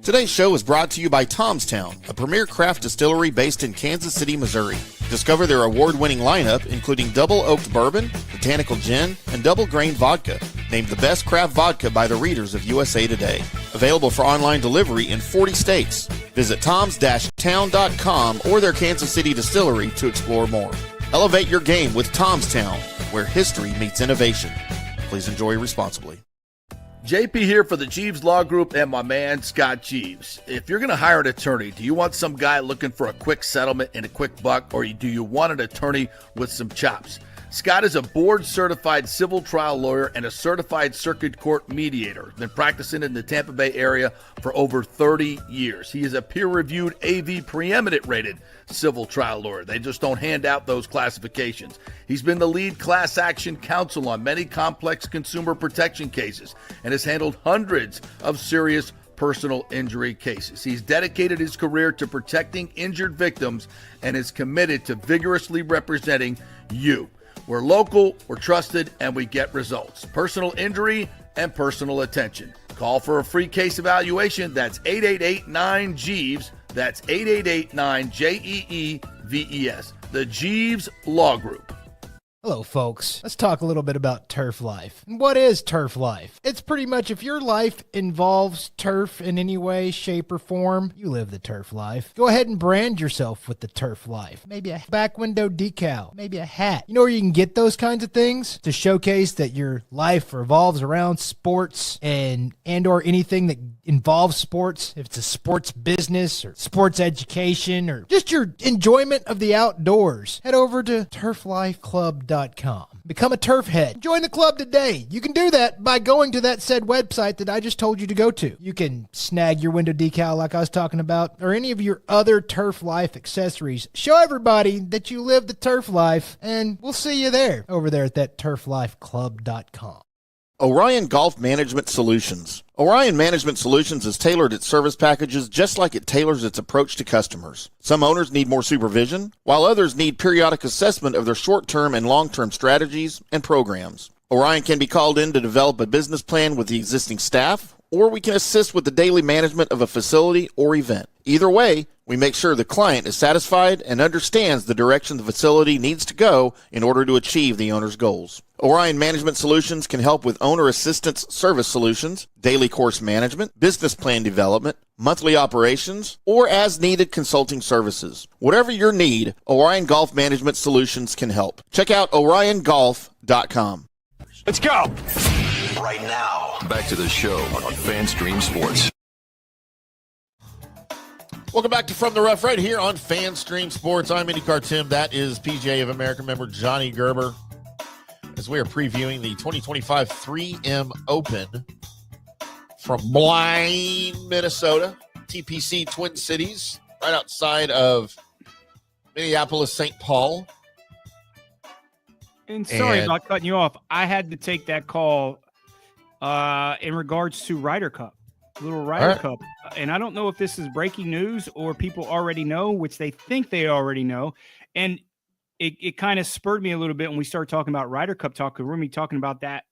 Today's show is brought to you by Tomstown, a premier craft distillery based in Kansas City, Missouri. Discover their award-winning lineup, including double oaked bourbon, botanical gin, and double grain vodka, named the best craft vodka by the readers of USA Today. Available for online delivery in 40 states. Visit toms-town.com or their Kansas City distillery to explore more. Elevate your game with Tomstown, where history meets innovation. Please enjoy responsibly. JP here for the Jeeves Law Group and my man Scott Jeeves. If you're going to hire an attorney, do you want some guy looking for a quick settlement and a quick buck, or do you want an attorney with some chops? Scott is a board-certified civil trial lawyer and a certified circuit court mediator. Been practicing in the Tampa Bay area for over 30 years. He is a peer-reviewed AV preeminent rated civil trial lawyer. They just don't hand out those classifications. He's been the lead class action counsel on many complex consumer protection cases and has handled hundreds of serious personal injury cases. He's dedicated his career to protecting injured victims and is committed to vigorously representing you. We're local, we're trusted, and we get results. Personal injury and personal attention. Call for a free case evaluation. That's 888-9-JEEVES. That's 888-9-JEEVES. The Jeeves Law Group. Hello, folks. Let's talk a little bit about turf life. What is turf life? It's pretty much if your life involves turf in any way, shape, or form, you live the turf life. Go ahead and brand yourself with the turf life. Maybe a back window decal, maybe a hat. You know where you can get those kinds of things to showcase that your life revolves around sports and or anything that involves sports. If it's a sports business or sports education or just your enjoyment of the outdoors, head over to turflifeclub.com. Become a turf head. Join the club today. You can do that by going to that said website that I just told you to go to. You can snag your window decal like I was talking about, or any of your other turf life accessories. Show everybody that you live the turf life, and we'll see you there over there at that turflifeclub.com. Orion Golf Management Solutions. Orion Management Solutions has tailored its service packages just like it tailors its approach to customers. Some owners need more supervision, while others need periodic assessment of their short-term and long-term strategies and programs. Orion can be called in to develop a business plan with the existing staff, or we can assist with the daily management of a facility or event. Either way, we make sure the client is satisfied and understands the direction the facility needs to go in order to achieve the owner's goals. Orion Management Solutions can help with owner assistance service solutions, daily course management, business plan development, monthly operations, or as-needed consulting services. Whatever your need, Orion Golf Management Solutions can help. Check out oriongolf.com. Let's go. Right now, back to the show on FanStream Sports. Welcome back to From the Rough right here on FanStream Sports. I'm IndyCarTim. That is PGA of America member Johnny Gerber. As we are previewing the 2025 3M Open from Blaine, Minnesota, TPC Twin Cities, right outside of Minneapolis, St. Paul. And sorry about cutting you off. I had to take that call in regards to Ryder Cup, little Ryder Cup. And I don't know if this is breaking news or people already know, which they think they already know. And it kind of spurred me a little bit when we started talking about Ryder Cup talk. We're going to be talking about that,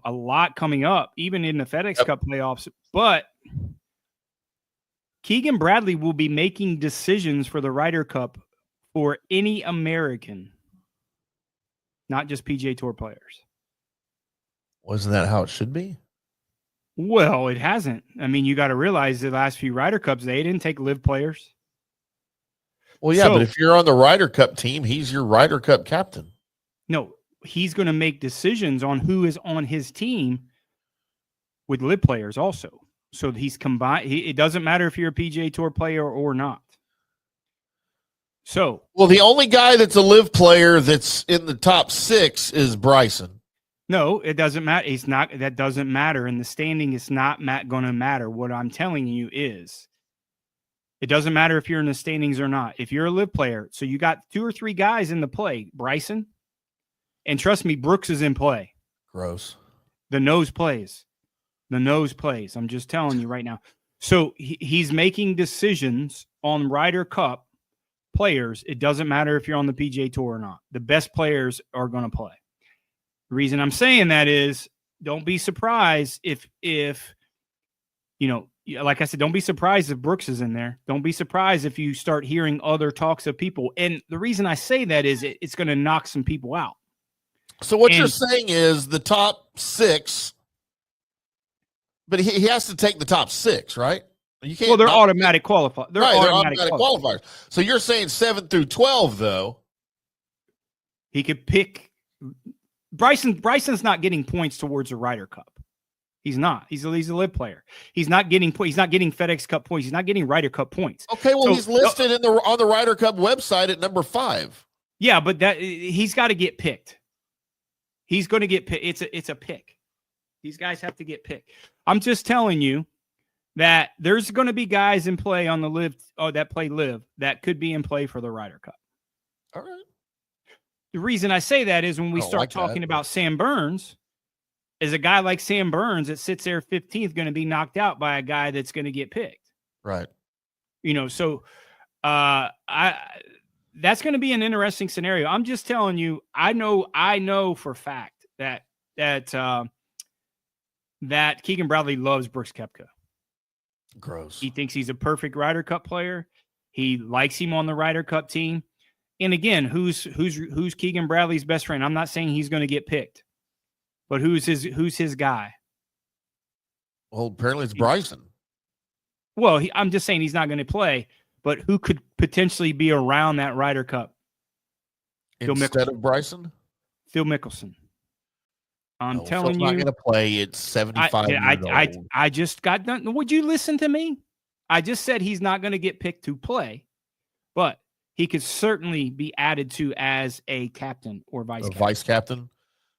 a lot coming up, even in the FedEx Cup playoffs. But Keegan Bradley will be making decisions for the Ryder Cup for any American, not just PGA Tour players. Wasn't that how it should be? Well, it hasn't. I mean, you got to realize the last few Ryder Cups, they didn't take live players. Well, yeah, but if you're on the Ryder Cup team, he's your Ryder Cup captain. No, he's going to make decisions on who is on his team with live players also. So he's combined. It doesn't matter if you're a PGA Tour player or not. So, well, the only guy that's a live player that's in the top 6 is Bryson. No, it doesn't matter. It's not. That doesn't matter. In the standing, it's not going to matter. What I'm telling you is, it doesn't matter if you're in the standings or not. If you're a live player, so you got 2 or 3 guys in the play, Bryson, and trust me, Brooks is in play. Gross. The nose plays. The nose plays. I'm just telling you right now. So he's making decisions on Ryder Cup players. It doesn't matter if you're on the PGA Tour or not. The best players are going to play. The reason I'm saying that is, don't be surprised if like I said, don't be surprised if Brooks is in there. Don't be surprised if you start hearing other talks of people. And the reason I say that is it's going to knock some people out. So what you're saying is the top 6, but he has to take the top 6, right? You can't. Well, they're automatic qualifiers. They're automatic qualifiers. So you're saying 7 through 12, though. He could pick. Bryson's not getting points towards the Ryder Cup. He's not. He's a live player. He's not getting points. He's not getting FedEx Cup points. He's not getting Ryder Cup points. Okay, well, he's listed on the Ryder Cup website at number 5. Yeah, but he's got to get picked. He's going to get picked. It's a pick. These guys have to get picked. I'm just telling you that there's going to be guys in play on the live that play live that could be in play for the Ryder Cup. All right. The reason I say that is when we start talking about Sam Burns, is a guy like Sam Burns that sits there 15th going to be knocked out by a guy that's going to get picked? Right. So that's going to be an interesting scenario. I'm just telling you, I know for a fact that Keegan Bradley loves Brooks Koepka. Gross. He thinks he's a perfect Ryder Cup player. He likes him on the Ryder Cup team. And again, who's Keegan Bradley's best friend? I'm not saying he's going to get picked, but who's his guy? Well, apparently it's Bryson. Well, I'm just saying he's not going to play, but who could potentially be around that Ryder Cup? Instead of Bryson? Phil Mickelson. I'm telling Phil's you. not going to play at 75 years old. I just got done. Would you listen to me? I just said he's not going to get picked to play, but he could certainly be added to as a captain or vice captain.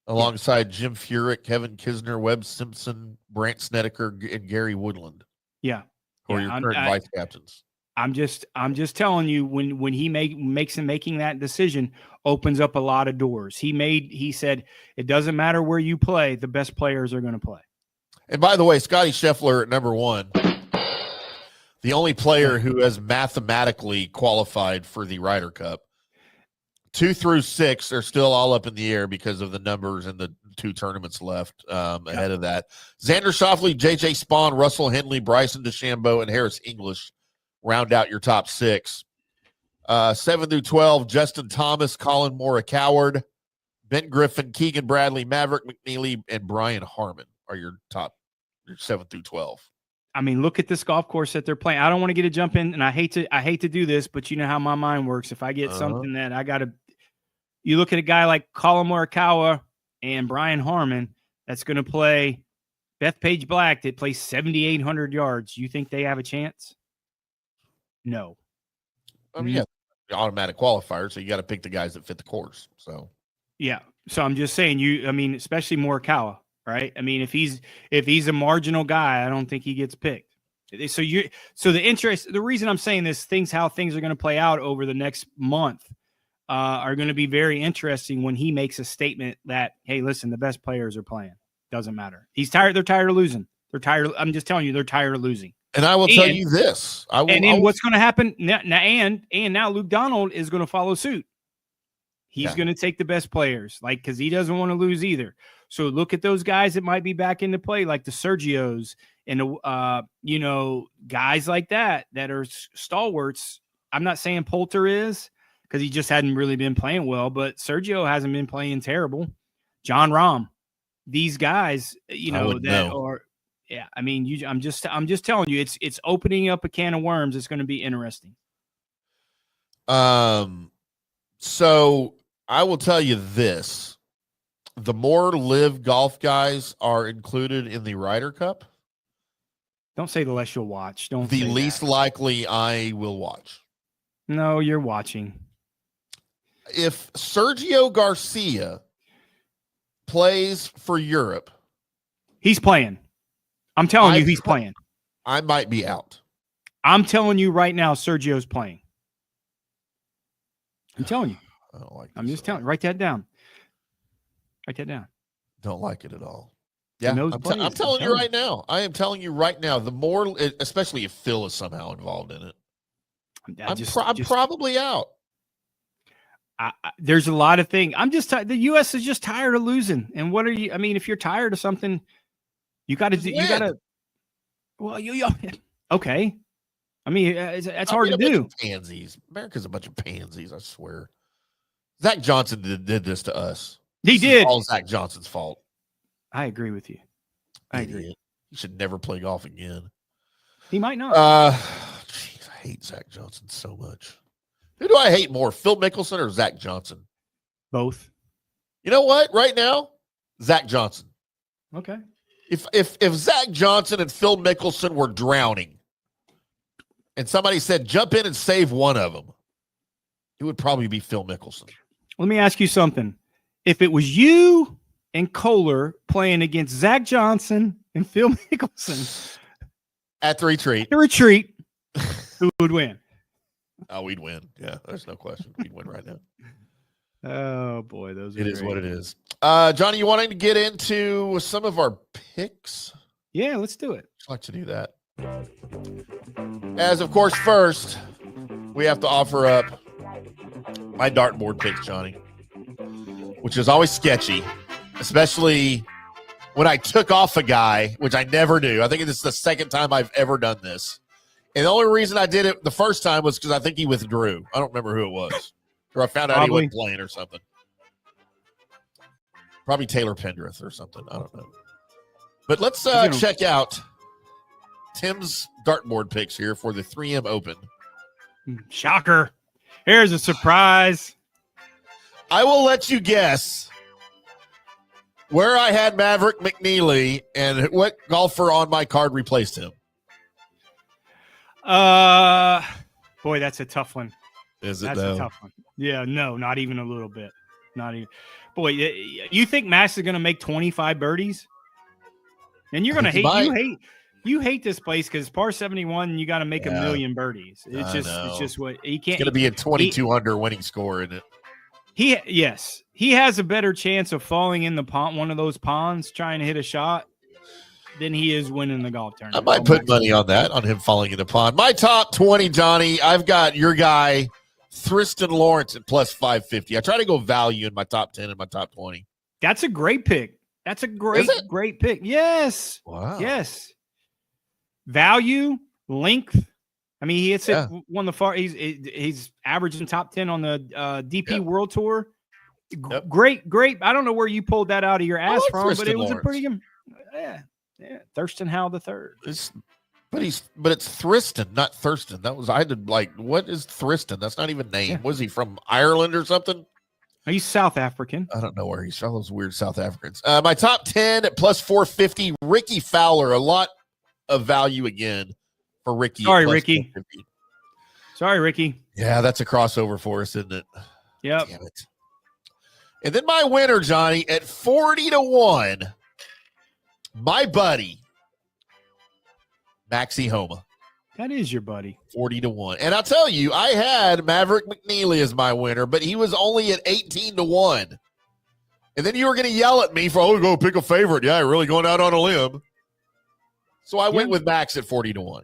Alongside Jim Furyk, Kevin Kisner, Webb Simpson, Brant Snedeker, and Gary Woodland. Yeah. Or your current vice captains. I'm just telling you, when he making that decision, opens up a lot of doors. He said it doesn't matter where you play, the best players are going to play. And by the way, Scotty Scheffler at number 1, the only player who has mathematically qualified for the Ryder Cup. 2 through 6 are still all up in the air because of the numbers and the 2 tournaments left ahead of that. Xander Schauffele, J.J. Spawn, Russell Henley, Bryson DeChambeau, and Harris English round out your top 6. 7 through 12, Justin Thomas, Colin Morikawa, Ben Griffin, Keegan Bradley, Maverick McNeely, and Brian Harmon are your 7 through 12. I mean, look at this golf course that they're playing. I don't want to get a jump in, and I hate to do this, but you know how my mind works. If I get something that I got to, you look at a guy like Colin Morikawa and Brian Harmon that's going to play Bethpage Black that plays 7,800 yards. You think they have a chance? No. I mean, yeah, the automatic qualifier, so you got to pick the guys that fit the course. So, yeah. So I'm just saying, especially Morikawa. Right. I mean, if he's a marginal guy, I don't think he gets picked. So the reason I'm saying this, how things are going to play out over the next month are going to be very interesting when he makes a statement that, hey, listen, the best players are playing. Doesn't matter. He's tired. They're tired of losing. They're tired. I'm just telling you, they're tired of losing. And I will tell you this. What's going to happen now? And now Luke Donald is going to follow suit. He's going to take the best players, because he doesn't want to lose either. So look at those guys that might be back into play, like the Sergios and guys like that are stalwarts. I'm not saying Poulter is, because he just hadn't really been playing well, but Sergio hasn't been playing terrible. John Rahm, these guys, yeah. I mean, I'm just telling you, it's opening up a can of worms. It's going to be interesting. So I will tell you this. The more live golf guys are included in the Ryder Cup. Don't say the less you'll watch. Don't. The least likely I will watch. No, you're watching. If Sergio Garcia plays for Europe, he's playing. I'm telling you, he's playing. I might be out. I'm telling you right now, Sergio's playing. I'm telling you. I don't like. I'm just telling you. Write that down. Write that down. Don't like it at all. Yeah, I'm telling you right now. I am telling you right now. The more, especially if Phil is somehow involved in it, I'm probably out. There's a lot of things. The U.S. is just tired of losing. And what are you? I mean, if you're tired of something, you got to do. You got to. Well, okay. I mean, that's hard to do. Pansies. America's a bunch of pansies. I swear. Zach Johnson did this to us. He did. All Zach Johnson's fault. I agree with you. I agree. He should never play golf again. He might not. Jeez, I hate Zach Johnson so much. Who do I hate more, Phil Mickelson or Zach Johnson? Both. You know what? Right now, Zach Johnson. Okay. If Zach Johnson and Phil Mickelson were drowning, and somebody said jump in and save one of them, it would probably be Phil Mickelson. Let me ask you something. If it was you and Kohler playing against Zach Johnson and Phil Mickelson at the retreat, who would win? Oh, we'd win. Yeah, there's no question. We'd win right now. Oh boy, those are it is what it is. Johnny, you wanting to get into some of our picks? Yeah, let's do it. I'd like to do that. As of course, first we have to offer up my dartboard picks, Johnny, which is always sketchy, especially when I took off a guy, which I never do. I think this is the second time I've ever done this. And the only reason I did it the first time was because I think he withdrew. I don't remember who it was. Or I found out he Probably. wasn't playing or something. Probably Taylor Pendrith or something. I don't know. But let's check out Tim's dartboard picks here for the 3M Open. Shocker. Here's a surprise. I will let you guess where I had Maverick McNeely and what golfer on my card replaced him. Boy, that's a tough one. Is it That's though? a tough one. Yeah, no, not even a little bit. Not even. Boy, you think Max is going to make 25 birdies? And you're going to hate. You hate this place because par 71, and you got to make a million birdies. It's just what he can't. It's going to be a 22 under winning score, isn't it? He has a better chance of falling in the pond, one of those ponds, trying to hit a shot, than he is winning the golf tournament. I might put money on that, on him falling in the pond. My top 20, Johnny. I've got your guy, Thriston Lawrence at plus 550. I try to go value in my top 10 and my top 20. That's a great pick. That's a great pick. Yes. Wow. Yes. Value, length. I mean, he hits it one of the far. He's averaging top 10 on the DP World Tour. Great. I don't know where you pulled that out of your ass from, but it was a pretty good. Yeah. Thurston Howell the third. But it's Thriston, not Thurston. What is Thriston? That's not even name. Was he from Ireland or something? He's South African. I don't know where he's from. Those weird South Africans. My top 10 at plus 450. Ricky Fowler, a lot of value again for Ricky. Sorry, Ricky. Sorry, Ricky. Yeah, that's a crossover for us, isn't it? Yep. Damn it. And then my winner, Johnny, at 40-1, my buddy, Maxie Homa. That is your buddy. 40-1. And I'll tell you, I had Maverick McNeely as my winner, but he was only at 18-1. And then you were going to yell at me for, go pick a favorite. Yeah, really going out on a limb. So I went with Max at 40-1.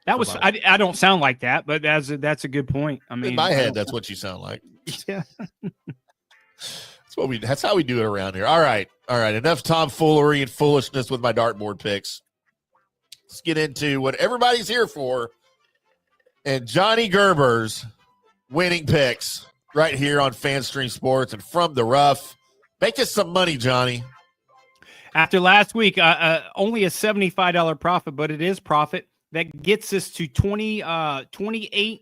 That was I don't sound like that, but that's a good point. I mean, in my head, that's what you sound like. Yeah. That's how we do it around here. All right. Enough tomfoolery and foolishness with my dartboard picks. Let's get into what everybody's here for, and Johnny Gerber's winning picks right here on FanStream Sports and From the Rough. Make us some money, Johnny. After last week, only a $75 profit, but it is profit. That gets us to 28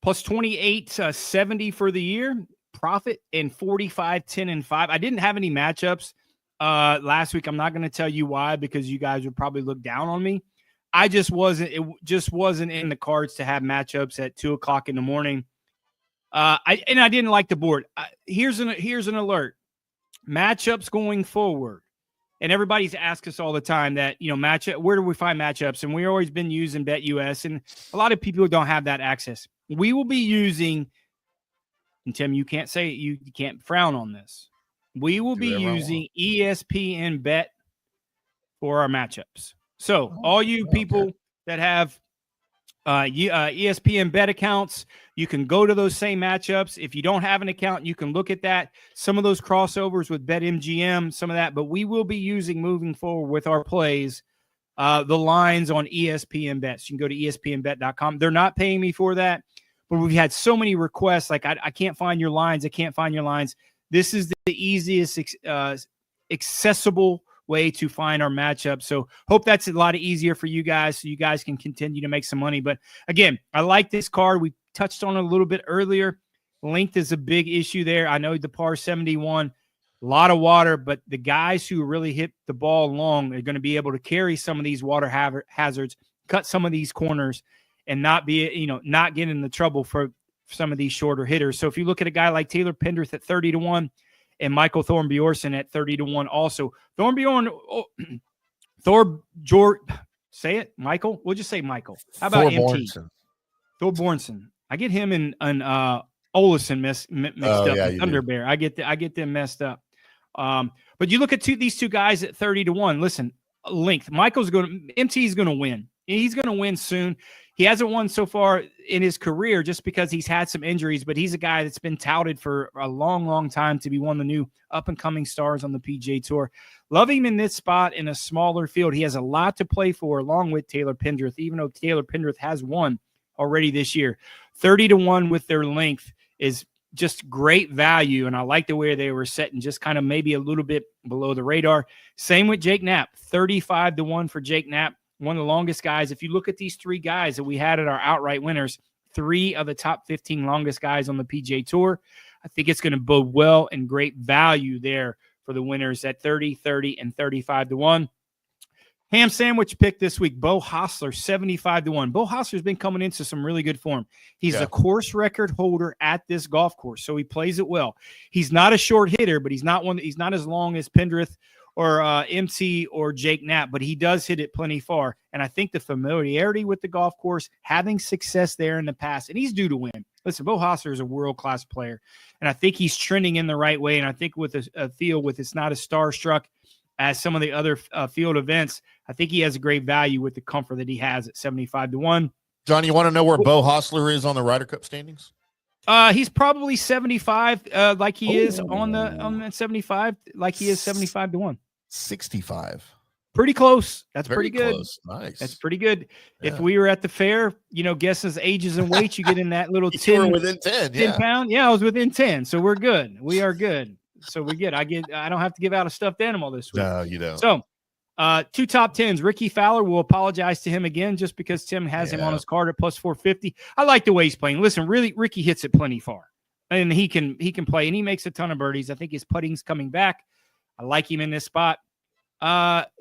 plus 28, 70 for the year. Profit and 45, 10, and 5. I didn't have any matchups last week. I'm not going to tell you why, because you guys would probably look down on me. It just wasn't in the cards to have matchups at 2:00 in the morning. I didn't like the board. Here's an alert. Matchups going forward. And everybody's asked us all the time that, matchup, where do we find matchups? And we've always been using BetUS, and a lot of people don't have that access. We will be using, and Tim, you can't say it, you can't frown on this. We will be using ESPN Bet for our matchups. So all you people that have ESPN Bet accounts, you can go to those same matchups. If you don't have an account, you can look at that. Some of those crossovers with BetMGM, some of that, but we will be using moving forward with our plays, the lines on ESPN Bet. So you can go to ESPNBet.com. They're not paying me for that, but we've had so many requests. Like, I can't find your lines. I can't find your lines. This is the easiest accessible way to find our matchup. So hope that's a lot easier for you guys, so you guys can continue to make some money. But again, I like this card. We touched on it a little bit earlier. Length is a big issue there. I know the par 71, a lot of water, but the guys who really hit the ball long are going to be able to carry some of these water hazards, cut some of these corners, and not get in the trouble for some of these shorter hitters. So if you look at a guy like Taylor Pendrith at 30-1 and Michael Thornbjornsson at 30-1 also. Say it, Michael? We'll just say Michael. How about MT? Thornbjornsson. I get him and Olesen mixed up. Yeah, Thunder Bear. I get them messed up. But you look at these two guys at 30-1. Listen, length. MT's going to win. He's going to win soon. He hasn't won so far in his career just because he's had some injuries, but he's a guy that's been touted for a long, long time to be one of the new up-and-coming stars on the PGA Tour. Love him in this spot in a smaller field. He has a lot to play for along with Taylor Pendrith, even though Taylor Pendrith has won already this year. 30-1 with their length is just great value. And I like the way they were setting, just kind of maybe a little bit below the radar. Same with Jake Knapp, 35-1 for Jake Knapp, one of the longest guys. If you look at these three guys that we had at our outright winners, 3 of the top 15 longest guys on the PGA Tour, I think it's going to bode well and great value there for the winners at 30, 30, and 35-1. Ham sandwich pick this week, Beau Hossler, 75-1. Beau Hossler's been coming into some really good form. He's a course record holder at this golf course, so he plays it well. He's not a short hitter, but he's not as long as Pendrith or MT or Jake Knapp, but he does hit it plenty far. And I think the familiarity with the golf course, having success there in the past, and he's due to win. Listen, Beau Hossler is a world-class player, and I think he's trending in the right way. And I think with a field with it's not as starstruck as some of the other field events, I think he has a great value with the comfort that he has at 75-1. John, you want to know where Beau Hossler is on the Ryder Cup standings? He's probably 75, like he is on the 75, like he is 75-1. 65. Pretty close. That's Very pretty good. Close. Nice. That's pretty good. Yeah. If we were at the fair, guesses ages and weights, you get in that little 10. You were within 10, 10 pound. Yeah, I was within 10. So we're good. We are good. So we get. I don't have to give out a stuffed animal this week. No, you don't. So, 2 top 10s. Ricky Fowler, will apologize to him again just because Tim has him on his card at plus 450. I like the way he's playing. Listen, really, Ricky hits it plenty far, and he can play, and he makes a ton of birdies. I think his putting's coming back. I like him in this spot.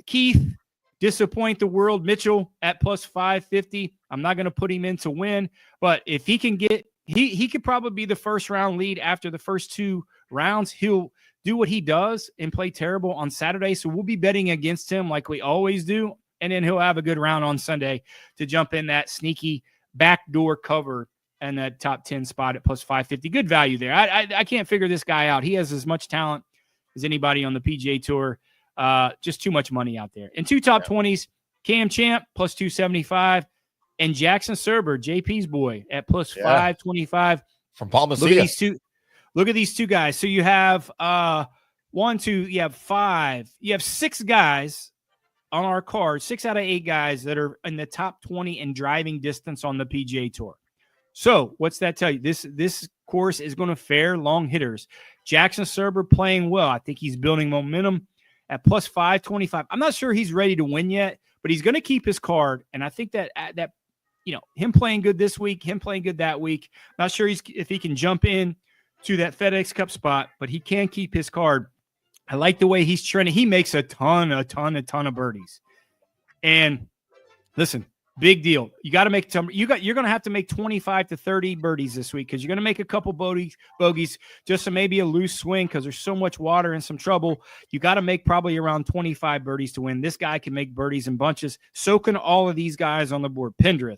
Keith, disappoint the world. Mitchell at plus 550. I'm not going to put him in to win, but if he can get, he could probably be the first round lead after the first 2 rounds. He'll do what he does and play terrible on Saturday. So we'll be betting against him like we always do. And then he'll have a good round on Sunday to jump in that sneaky backdoor cover and that top 10 spot at plus 550. Good value there. I can't figure this guy out. He has as much talent as anybody on the PGA Tour. Just too much money out there. And 2 top 20s, Cam Champ plus 275 and Jackson Serber, JP's boy, at plus 525 from Palma. Look at these two guys. So you have 5. You have 6 guys on our card, 6 out of 8 guys that are in the top 20 in driving distance on the PGA Tour. So what's that tell you? This course is going to fare long hitters. Jackson Serber playing well. I think he's building momentum at plus 525. I'm not sure he's ready to win yet, but he's going to keep his card. And I think that him playing good this week, him playing good that week, not sure if he can jump in to that FedEx Cup spot, but he can keep his card. I like the way he's trending. He makes a ton of birdies. And listen, big deal. You got to make some. You're going to have to make 25 to 30 birdies this week because you're going to make a couple bogeys, just so maybe a loose swing because there's so much water and some trouble. You got to make probably around 25 birdies to win. This guy can make birdies in bunches. So can all of these guys on the board. Pendrith,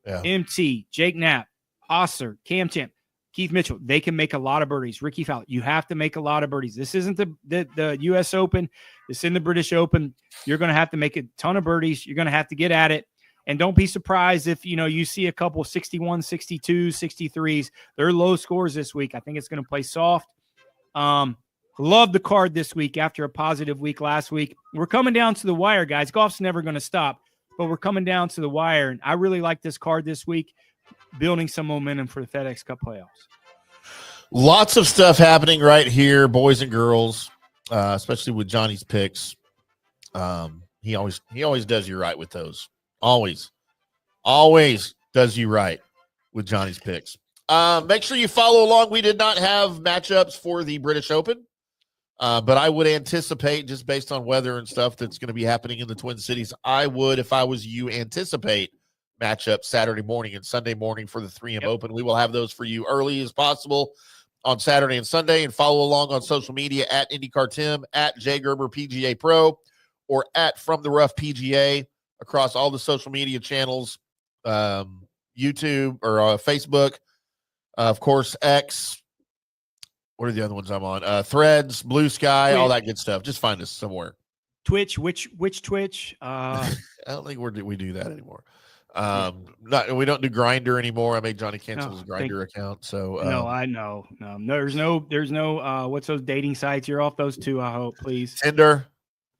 MT, Jake Knapp, Osser, Cam Champ, Keith Mitchell. They can make a lot of birdies. Ricky Fowler, you have to make a lot of birdies. This isn't the U.S. Open. This isn't the British Open. You're going to have to make a ton of birdies. You're going to have to get at it. And don't be surprised if, you see a couple 61, 62, 63s. They're low scores this week. I think it's going to play soft. Love the card this week after a positive week last week. We're coming down to the wire, guys. Golf's never going to stop, but we're coming down to the wire. And I really like this card this week, building some momentum for the FedEx Cup playoffs. Lots of stuff happening right here, boys and girls, especially with Johnny's picks. He always does you right with those. Always does you right with Johnny's picks. Make sure you follow along. We did not have matchups for the British Open, but I would anticipate, just based on weather and stuff that's going to be happening in the Twin Cities, I would, if I was you, anticipate matchups Saturday morning and Sunday morning for the 3M Open. We will have those for you early as possible on Saturday and Sunday, and follow along on social media at IndyCarTim, at J Gerber PGA Pro, or at From the Rough PGA across all the social media channels, YouTube or Facebook, of course, X. What are the other ones I'm on? Threads, Blue Sky, all that good stuff. Just find us somewhere. Twitch, which Twitch? I don't think we do that anymore. We don't do Grinder anymore. I made Johnny cancel his Grinder account. So no, I know. No, there's no what's those dating sites? You're off those two, I hope, please. Tinder.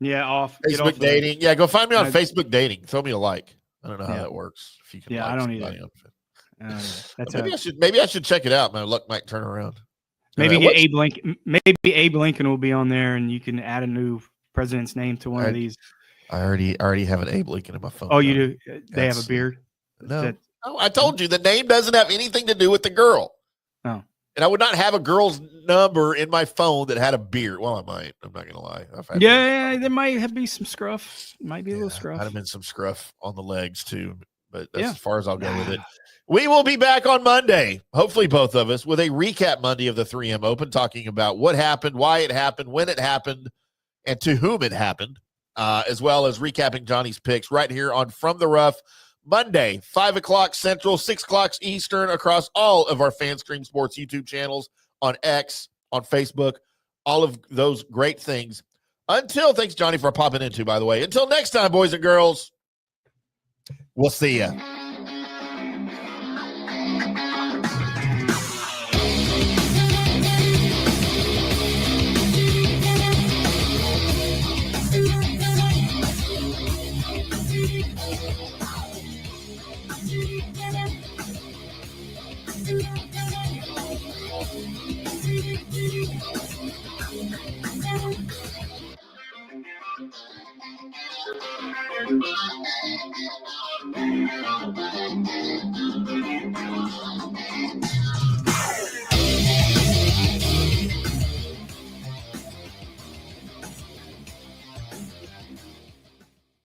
Yeah, off. Facebook dating. Yeah, go find me on Facebook dating. Throw me a like. I don't know how that works. If you can, I don't either. Maybe I should check it out. My luck might turn around. Maybe All get right, Abe Lincoln. Maybe Abe Lincoln will be on there, and you can add a new president's name to one of these. I already have an Abe Lincoln in my phone. Oh, you do? They have a beard. No, I told you the name doesn't have anything to do with the girl. Oh. And I would not have a girl's number in my phone that had a beard. Well, I might. I'm not gonna lie. Yeah, there might be some scruff. Might be a little scruff. Might have been some scruff on the legs too, but that's as far as I'll go with it. We will be back on Monday, hopefully both of us, with a recap Monday of the 3M Open, talking about what happened, why it happened, when it happened, and to whom it happened, as well as recapping Johnny's picks right here on From the Rough. Monday, 5 o'clock Central, 6 o'clock Eastern, across all of our FanStream Sports YouTube channels, on X, on Facebook, all of those great things. Thanks, Johnny, for popping into, by the way. Until next time, boys and girls, we'll see ya. Thank you.